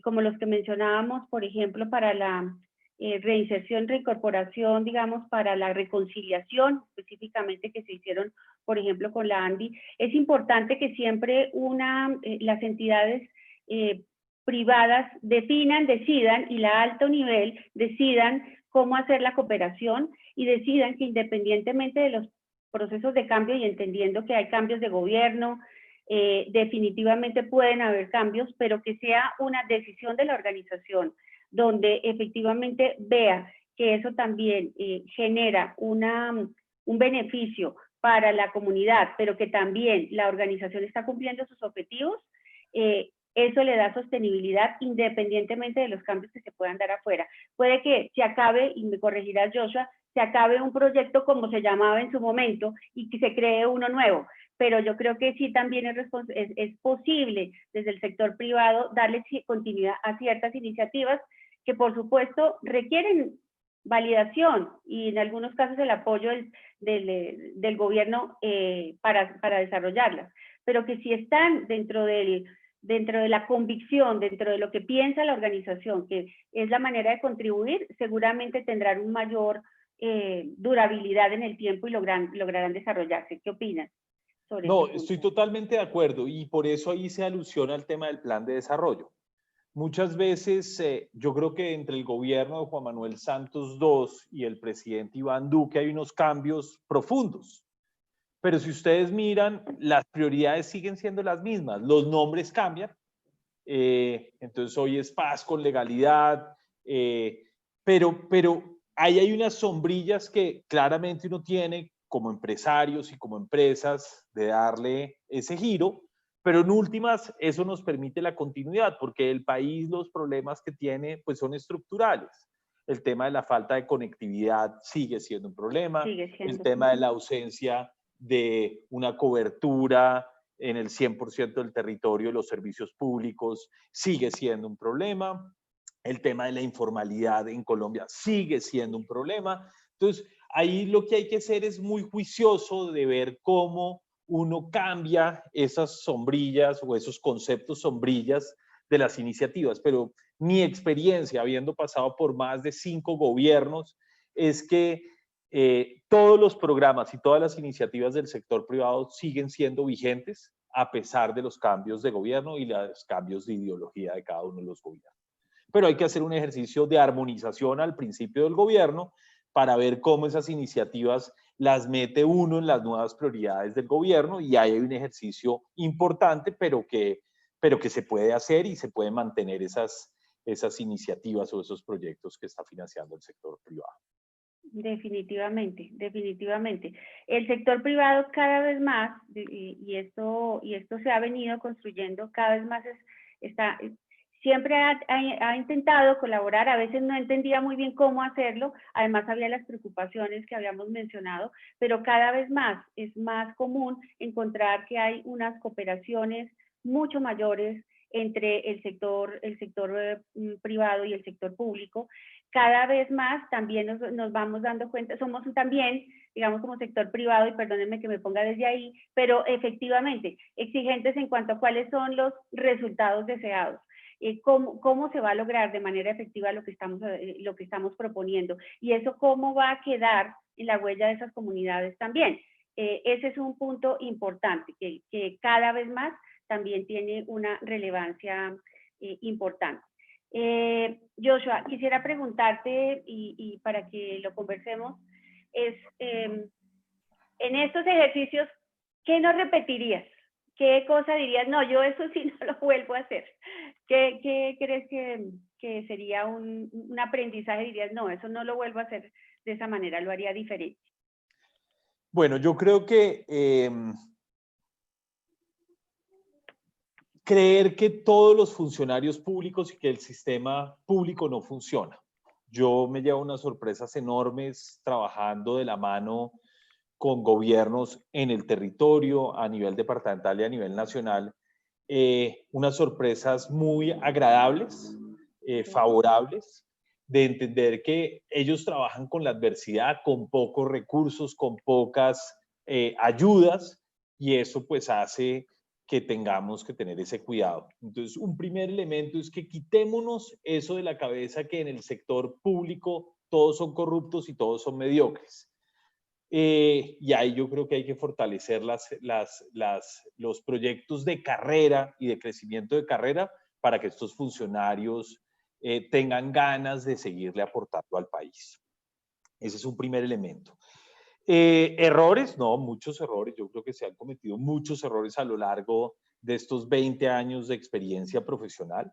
como los que mencionábamos, por ejemplo, para la reinserción, reincorporación, digamos, para la reconciliación, específicamente que se hicieron, por ejemplo, con la ANDI. Es importante que siempre las entidades privadas decidan, y la alto nivel decidan cómo hacer la cooperación y decidan que independientemente de los procesos de cambio y entendiendo que hay cambios de gobierno, definitivamente pueden haber cambios, pero que sea una decisión de la organización donde efectivamente vea que eso también genera un beneficio para la comunidad, pero que también la organización está cumpliendo sus objetivos, eso le da sostenibilidad independientemente de los cambios que se puedan dar afuera. Puede que se acabe, y me corregirás Joshua, se acabe un proyecto como se llamaba en su momento y que se cree uno nuevo, pero yo creo que sí también es posible desde el sector privado darle continuidad a ciertas iniciativas que por supuesto requieren validación y en algunos casos el apoyo del gobierno para desarrollarlas, pero que si están dentro de la convicción, dentro de lo que piensa la organización, que es la manera de contribuir, seguramente tendrán un mayor durabilidad en el tiempo y lograrán desarrollarse. ¿Qué opinas sobre No, este estoy punto? totalmente de acuerdo y por eso ahí se alusiona al tema del plan de desarrollo. Muchas veces yo creo que entre el gobierno de Juan Manuel Santos II y el presidente Iván Duque hay unos cambios profundos. Pero si ustedes miran, las prioridades siguen siendo las mismas. Los nombres cambian. Entonces hoy es paz con legalidad. Pero ahí hay unas sombrillas que claramente uno tiene como empresarios y como empresas de darle ese giro. Pero en últimas, eso nos permite la continuidad, porque el país, los problemas que tiene, pues son estructurales. El tema de la falta de conectividad sigue siendo un problema. Sigue El siendo. tema de la ausencia de una cobertura en el 100% del territorio de los servicios públicos sigue siendo un problema. El tema de la informalidad en Colombia sigue siendo un problema. Entonces, ahí lo que hay que hacer es muy juicioso de ver cómo uno cambia esas sombrillas o esos conceptos sombrillas de las iniciativas. Pero mi experiencia, habiendo pasado por más de 5 gobiernos, es que todos los programas y todas las iniciativas del sector privado siguen siendo vigentes a pesar de los cambios de gobierno y los cambios de ideología de cada uno de los gobiernos. Pero hay que hacer un ejercicio de armonización al principio del gobierno para ver cómo esas iniciativas las mete uno en las nuevas prioridades del gobierno y ahí hay un ejercicio importante, pero que se puede hacer y se pueden mantener esas iniciativas o esos proyectos que está financiando el sector privado. Definitivamente, definitivamente. El sector privado cada vez más, y esto se ha venido construyendo, cada vez más siempre ha intentado colaborar, a veces no entendía muy bien cómo hacerlo, además había las preocupaciones que habíamos mencionado, pero cada vez más es más común encontrar que hay unas cooperaciones mucho mayores entre el sector privado y el sector público. Cada vez más también nos vamos dando cuenta, somos también, digamos, como sector privado, y perdónenme que me ponga desde ahí, pero efectivamente exigentes en cuanto a cuáles son los resultados deseados. Cómo se va a lograr de manera efectiva lo que estamos proponiendo, y eso cómo va a quedar en la huella de esas comunidades también. Ese es un punto importante, que cada vez más también tiene una relevancia importante. Joshua, quisiera preguntarte, y para que lo conversemos, en estos ejercicios, ¿qué nos repetirías? ¿qué cosa dirías? No, yo eso sí no lo vuelvo a hacer. ¿Qué crees que sería un aprendizaje? Dirías, no, eso no lo vuelvo a hacer de esa manera, lo haría diferente. Bueno, yo creo que creer que todos los funcionarios públicos y que el sistema público no funciona. Yo me llevo unas sorpresas enormes trabajando de la mano con gobiernos en el territorio, a nivel departamental y a nivel nacional, unas sorpresas muy agradables, favorables, de entender que ellos trabajan con la adversidad, con pocos recursos, con pocas ayudas, y eso pues hace que tengamos que tener ese cuidado. Entonces, un primer elemento es que quitémonos eso de la cabeza que en el sector público todos son corruptos y todos son mediocres. Y ahí yo creo que hay que fortalecer los proyectos de carrera y de crecimiento de carrera para que estos funcionarios tengan ganas de seguirle aportando al país. Ese es un primer elemento. Errores, no, muchos errores. Yo creo que se han cometido muchos errores a lo largo de estos 20 años de experiencia profesional.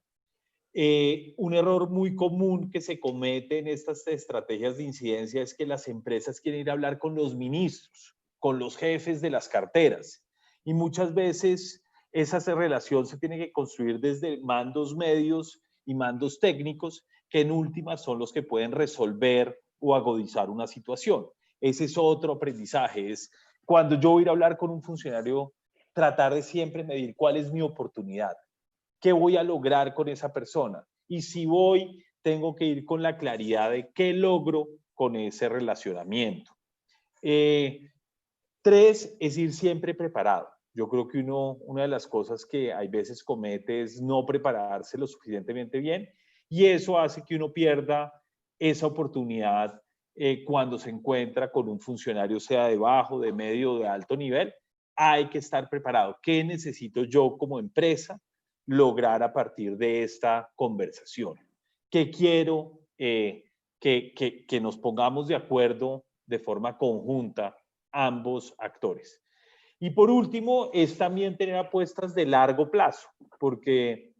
Un error muy común que se comete en estas estrategias de incidencia es que las empresas quieren ir a hablar con los ministros, con los jefes de las carteras. Y muchas veces esa relación se tiene que construir desde mandos medios y mandos técnicos, que en últimas son los que pueden resolver o agudizar una situación. Ese es otro aprendizaje, es cuando yo voy a ir a hablar con un funcionario, tratar de siempre medir cuál es mi oportunidad. ¿Qué voy a lograr con esa persona? Y si voy, tengo que ir con la claridad de qué logro con ese relacionamiento. 3 es ir siempre preparado. Yo creo que una de las cosas que hay veces comete es no prepararse lo suficientemente bien, y eso hace que uno pierda esa oportunidad cuando se encuentra con un funcionario, sea de bajo, de medio o de alto nivel. Hay que estar preparado. ¿Qué necesito yo como empresa lograr a partir de esta conversación? ¿Qué quiero que nos pongamos de acuerdo de forma conjunta ambos actores? Y por último, es también tener apuestas de largo plazo, porque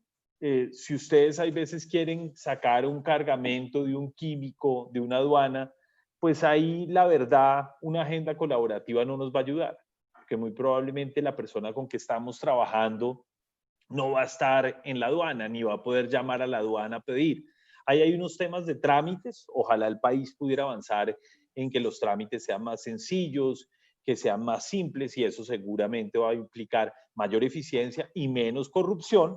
si ustedes hay veces quieren sacar un cargamento de un químico, de una aduana, pues ahí la verdad, una agenda colaborativa no nos va a ayudar, porque muy probablemente la persona con que estamos trabajando no va a estar en la aduana, ni va a poder llamar a la aduana a pedir. Ahí hay unos temas de trámites, ojalá el país pudiera avanzar en que los trámites sean más sencillos, que sean más simples, y eso seguramente va a implicar mayor eficiencia y menos corrupción,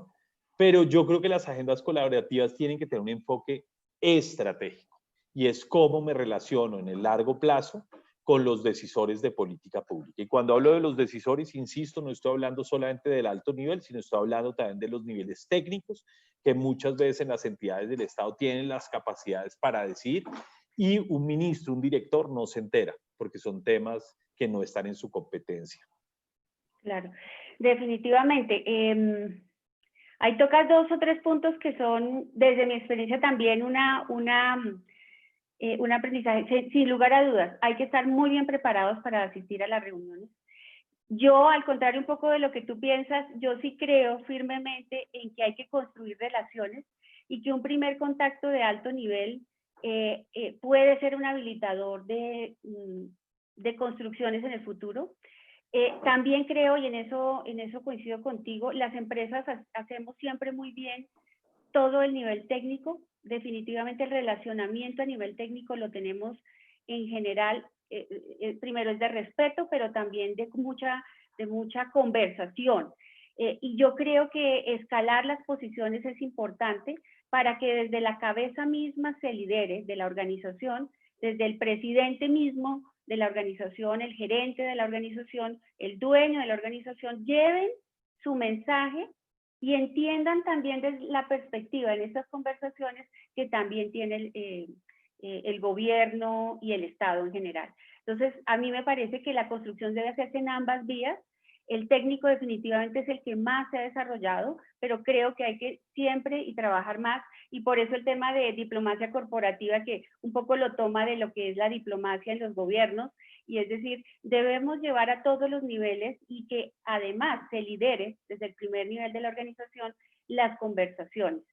pero yo creo que las agendas colaborativas tienen que tener un enfoque estratégico, y es cómo me relaciono en el largo plazo con los decisores de política pública. Y cuando hablo de los decisores, insisto, no estoy hablando solamente del alto nivel, sino estoy hablando también de los niveles técnicos, que muchas veces en las entidades del Estado tienen las capacidades para decidir, y un ministro, un director no se entera, porque son temas que no están en su competencia. Claro, definitivamente. Ahí tocas 2 o 3 puntos que son, desde mi experiencia también, un aprendizaje. Sin lugar a dudas, hay que estar muy bien preparados para asistir a las reuniones. Yo, al contrario un poco de lo que tú piensas, yo sí creo firmemente en que hay que construir relaciones y que un primer contacto de alto nivel puede ser un habilitador de construcciones en el futuro. También creo, y en eso coincido contigo, las empresas hacemos siempre muy bien todo el nivel técnico. Definitivamente el relacionamiento a nivel técnico lo tenemos en general, primero es de respeto, pero también de mucha conversación. Y yo creo que escalar las posiciones es importante para que desde la cabeza misma se lidere de la organización, desde el presidente mismo de la organización, el gerente de la organización, el dueño de la organización, lleven su mensaje y entiendan también desde la perspectiva en estas conversaciones que también tiene el gobierno y el Estado en general. Entonces, a mí me parece que la construcción debe hacerse en ambas vías. El técnico definitivamente es el que más se ha desarrollado, pero creo que hay que siempre y trabajar más, y por eso el tema de diplomacia corporativa, que un poco lo toma de lo que es la diplomacia en los gobiernos, y es decir, debemos llevar a todos los niveles y que además se lidere desde el primer nivel de la organización las conversaciones.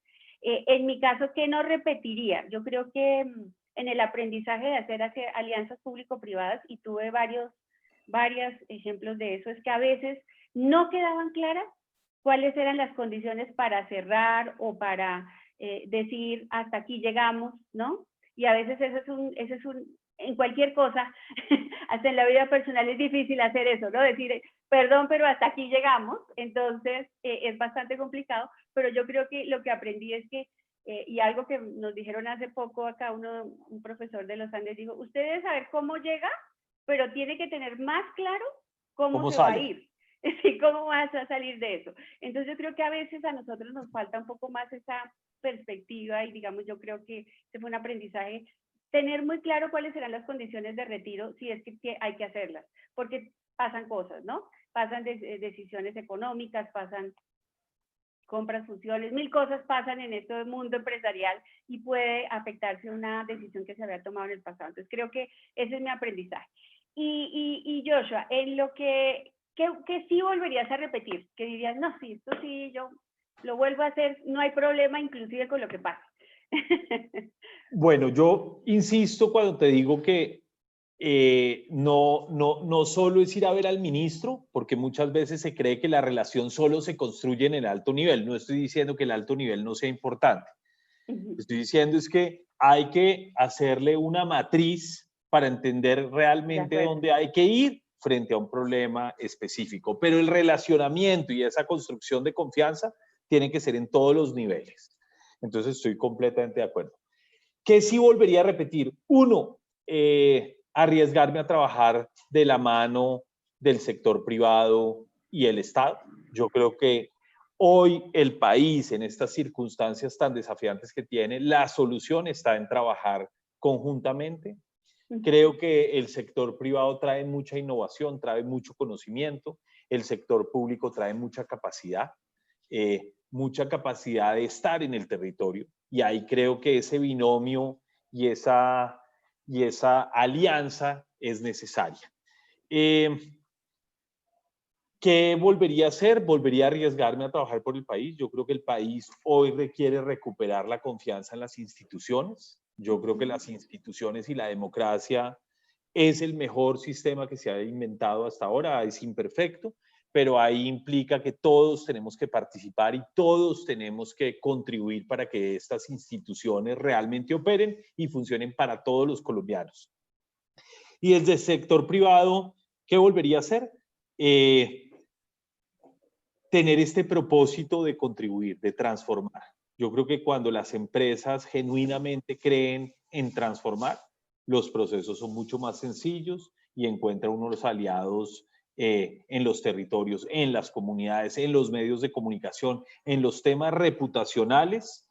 En mi caso, ¿qué no repetiría? Yo creo que en el aprendizaje de hacer alianzas público-privadas, y tuve varios ejemplos de eso, es que a veces no quedaban claras cuáles eran las condiciones para cerrar o para decir hasta aquí llegamos, ¿no? Y a veces en cualquier cosa, hasta en la vida personal es difícil hacer eso, ¿no? Decir, perdón, pero hasta aquí llegamos. Entonces, es bastante complicado, pero yo creo que lo que aprendí es que, y algo que nos dijeron hace poco acá, un profesor de los Andes dijo, usted debe saber cómo llega, pero tiene que tener más claro cómo se va a ir. Sí, ¿cómo vas a salir de eso? Entonces yo creo que a veces a nosotros nos falta un poco más esa perspectiva y digamos yo creo que este fue un aprendizaje, tener muy claro cuáles serán las condiciones de retiro si es que hay que hacerlas, porque pasan cosas, ¿no? Pasan decisiones económicas, pasan compras, fusiones, mil cosas pasan en este mundo empresarial y puede afectarse una decisión que se había tomado en el pasado. Entonces creo que ese es mi aprendizaje. Y Joshua, en lo que sí volverías a repetir, que dirías, no, sí, esto sí, yo lo vuelvo a hacer, no hay problema, inclusive con lo que pasa. Bueno, yo insisto cuando te digo que no solo es ir a ver al ministro, porque muchas veces se cree que la relación solo se construye en el alto nivel. No estoy diciendo que el alto nivel no sea importante. Estoy diciendo es que hay que hacerle una matriz para entender realmente dónde hay que ir frente a un problema específico. Pero el relacionamiento y esa construcción de confianza tiene que ser en todos los niveles. Entonces estoy completamente de acuerdo. ¿Qué sí volvería a repetir? Uno, arriesgarme a trabajar de la mano del sector privado y el Estado. Yo creo que hoy el país, en estas circunstancias tan desafiantes que tiene, la solución está en trabajar conjuntamente. Creo que el sector privado trae mucha innovación, trae mucho conocimiento, el sector público trae mucha capacidad de estar en el territorio, y ahí creo que ese binomio y esa alianza es necesaria. ¿Qué volvería a hacer? Volvería a arriesgarme a trabajar por el país. Yo creo que el país hoy requiere recuperar la confianza en las instituciones. Yo creo que las instituciones y la democracia es el mejor sistema que se ha inventado hasta ahora. Es imperfecto, pero ahí implica que todos tenemos que participar y todos tenemos que contribuir para que estas instituciones realmente operen y funcionen para todos los colombianos. Y desde el sector privado, ¿qué volvería a hacer? Tener este propósito de contribuir, de transformar. Yo creo que cuando las empresas genuinamente creen en transformar, los procesos son mucho más sencillos y encuentra uno los aliados en los territorios, en las comunidades, en los medios de comunicación, en los temas reputacionales,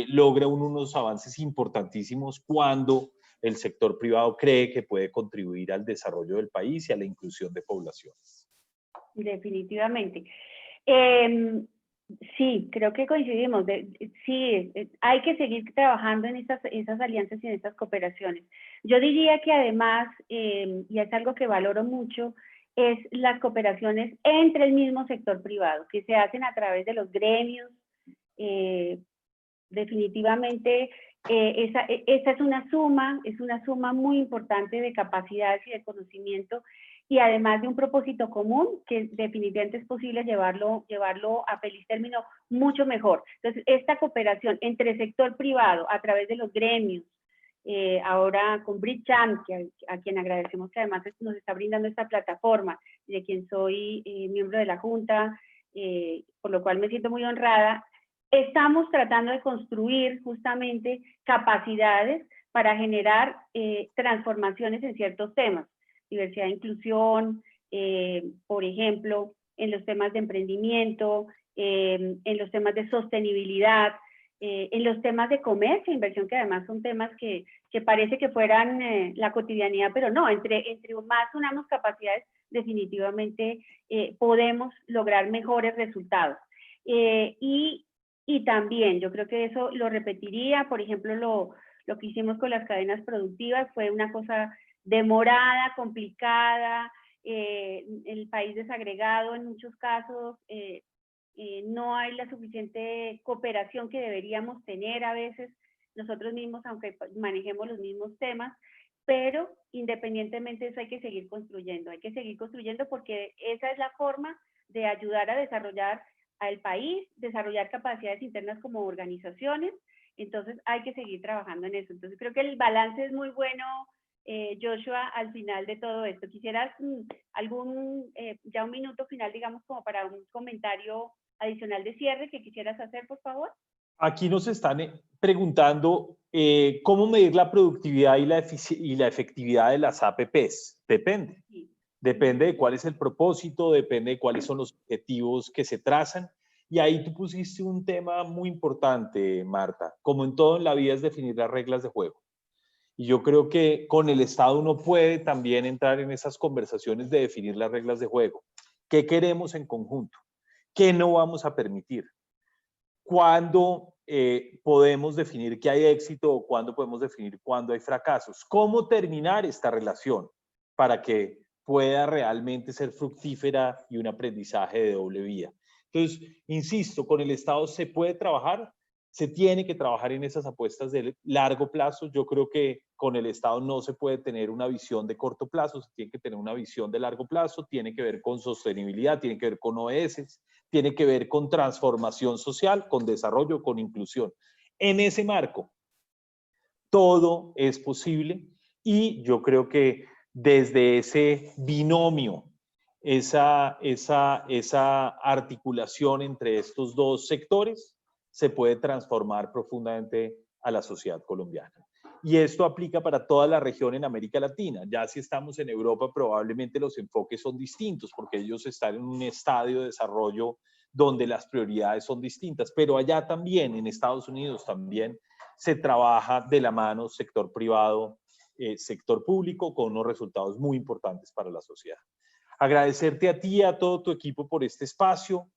logra uno unos avances importantísimos cuando el sector privado cree que puede contribuir al desarrollo del país y a la inclusión de poblaciones. Definitivamente. Sí, creo que coincidimos. Sí, hay que seguir trabajando en esas alianzas y en estas cooperaciones. Yo diría que además, y es algo que valoro mucho, es las cooperaciones entre el mismo sector privado, que se hacen a través de los gremios. Definitivamente, esa es una suma muy importante de capacidades y de conocimiento, y además de un propósito común que definitivamente es posible llevarlo a feliz término mucho mejor. Entonces, esta cooperación entre el sector privado a través de los gremios, ahora con Bridgecham, a quien agradecemos que además nos está brindando esta plataforma, de quien soy miembro de la Junta, por lo cual me siento muy honrada. Estamos tratando de construir justamente capacidades para generar transformaciones en ciertos temas. Diversidad e inclusión, por ejemplo, en los temas de emprendimiento, en los temas de sostenibilidad, en los temas de comercio e inversión, que además son temas que parece que fueran la cotidianidad, pero no, entre más unamos capacidades, definitivamente podemos lograr mejores resultados. Y también, yo creo que eso lo repetiría, por ejemplo, lo que hicimos con las cadenas productivas fue una cosa demorada, complicada, el país desagregado en muchos casos, no hay la suficiente cooperación que deberíamos tener a veces nosotros mismos, aunque manejemos los mismos temas, pero independientemente de eso hay que seguir construyendo porque esa es la forma de ayudar a desarrollar al país, desarrollar capacidades internas como organizaciones. Entonces hay que seguir trabajando en eso. Entonces creo que el balance es muy bueno, Joshua, al final de todo esto. ¿Quisieras ya un minuto final, digamos, como para un comentario adicional de cierre que quisieras hacer, por favor? Aquí nos están preguntando cómo medir la productividad y la efectividad de las APPs. Depende. Sí. Depende de cuál es el propósito, depende de cuáles son los objetivos que se trazan. Y ahí tú pusiste un tema muy importante, Marta. Como en todo en la vida es definir las reglas de juego. Y yo creo que con el Estado uno puede también entrar en esas conversaciones de definir las reglas de juego. ¿Qué queremos en conjunto? ¿Qué no vamos a permitir? ¿Cuándo podemos definir que hay éxito o cuándo podemos definir cuándo hay fracasos? ¿Cómo terminar esta relación para que pueda realmente ser fructífera y un aprendizaje de doble vía? Entonces, insisto, con el Estado se puede trabajar, se tiene que trabajar en esas apuestas de largo plazo. Yo creo que con el Estado no se puede tener una visión de corto plazo, se tiene que tener una visión de largo plazo, tiene que ver con sostenibilidad, tiene que ver con OS, tiene que ver con transformación social, con desarrollo, con inclusión. En ese marco, todo es posible y yo creo que desde ese binomio, esa articulación entre estos dos sectores, se puede transformar profundamente a la sociedad colombiana. Y esto aplica para toda la región en América Latina. Ya si estamos en Europa, probablemente los enfoques son distintos, porque ellos están en un estadio de desarrollo donde las prioridades son distintas. Pero allá también, en Estados Unidos también, se trabaja de la mano sector privado, sector público, con unos resultados muy importantes para la sociedad. Agradecerte a ti y a todo tu equipo por este espacio.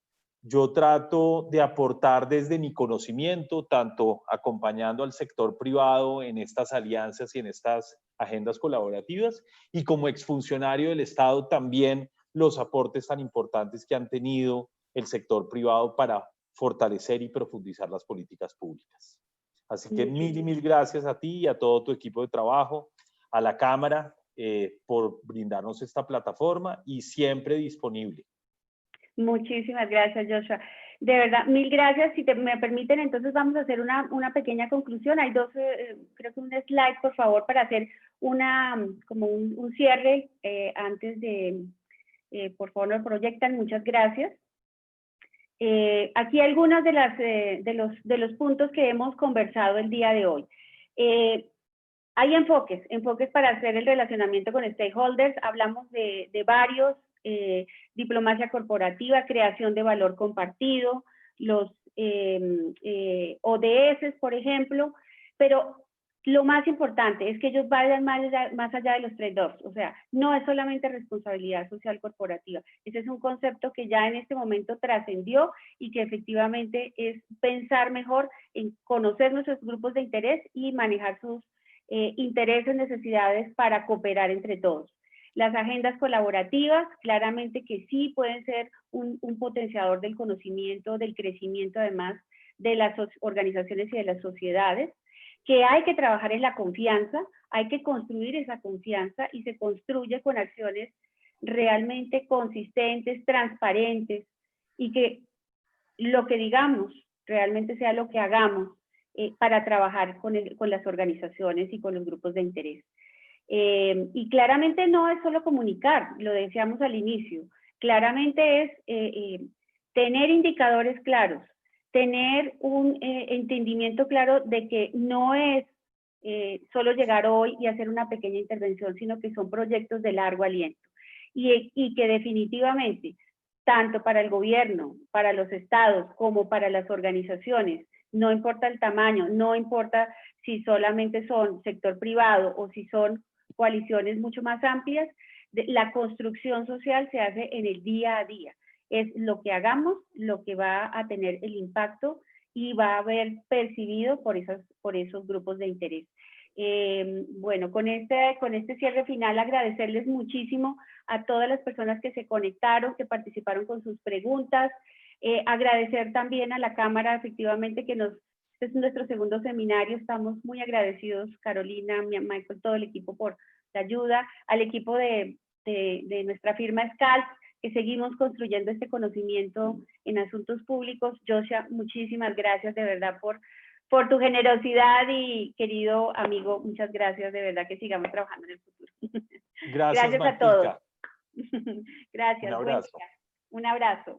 Yo trato de aportar desde mi conocimiento, tanto acompañando al sector privado en estas alianzas y en estas agendas colaborativas, y como exfuncionario del Estado también los aportes tan importantes que han tenido el sector privado para fortalecer y profundizar las políticas públicas. Así que mil y mil gracias a ti y a todo tu equipo de trabajo, a la Cámara, por brindarnos esta plataforma y siempre disponible. Muchísimas gracias, Joshua. De verdad, mil gracias. Si me permiten, entonces vamos a hacer una pequeña conclusión. Hay creo que un slide, por favor, para hacer como un cierre antes de, por favor, nos proyectan. Muchas gracias. Aquí algunos de los puntos que hemos conversado el día de hoy. Hay enfoques para hacer el relacionamiento con stakeholders. Hablamos de varios, diplomacia corporativa, creación de valor compartido, los ODS, por ejemplo, pero lo más importante es que ellos vayan más allá de los trade-offs, o sea, no es solamente responsabilidad social corporativa, ese es un concepto que ya en este momento trascendió y que efectivamente es pensar mejor en conocer nuestros grupos de interés y manejar sus intereses, necesidades para cooperar entre todos. Las agendas colaborativas, claramente que sí pueden ser un potenciador del conocimiento, del crecimiento además de las organizaciones y de las sociedades, que hay que trabajar en la confianza, hay que construir esa confianza y se construye con acciones realmente consistentes, transparentes y que lo que digamos realmente sea lo que hagamos para trabajar con las organizaciones y con los grupos de interés. Y claramente no es solo comunicar, lo decíamos al inicio, claramente es tener indicadores claros, tener un entendimiento claro de que no es solo llegar hoy y hacer una pequeña intervención, sino que son proyectos de largo aliento. Y que definitivamente, tanto para el gobierno, para los estados, como para las organizaciones, no importa el tamaño, no importa si solamente son sector privado o si son coaliciones mucho más amplias, la construcción social se hace en el día a día. Es lo que hagamos lo que va a tener el impacto y va a haber percibido por esos grupos de interés. Bueno, con este cierre final, agradecerles muchísimo a todas las personas que se conectaron, que participaron con sus preguntas, agradecer también a la Cámara, efectivamente, este es nuestro segundo seminario, estamos muy agradecidos, Carolina, Michael, todo el equipo por la ayuda, al equipo de nuestra firma Scalp, que seguimos construyendo este conocimiento en asuntos públicos. Joshua, muchísimas gracias de verdad por tu generosidad y querido amigo, muchas gracias, de verdad que sigamos trabajando en el futuro. Gracias, Gracias a todos. Martica. Gracias. Un abrazo. Un abrazo.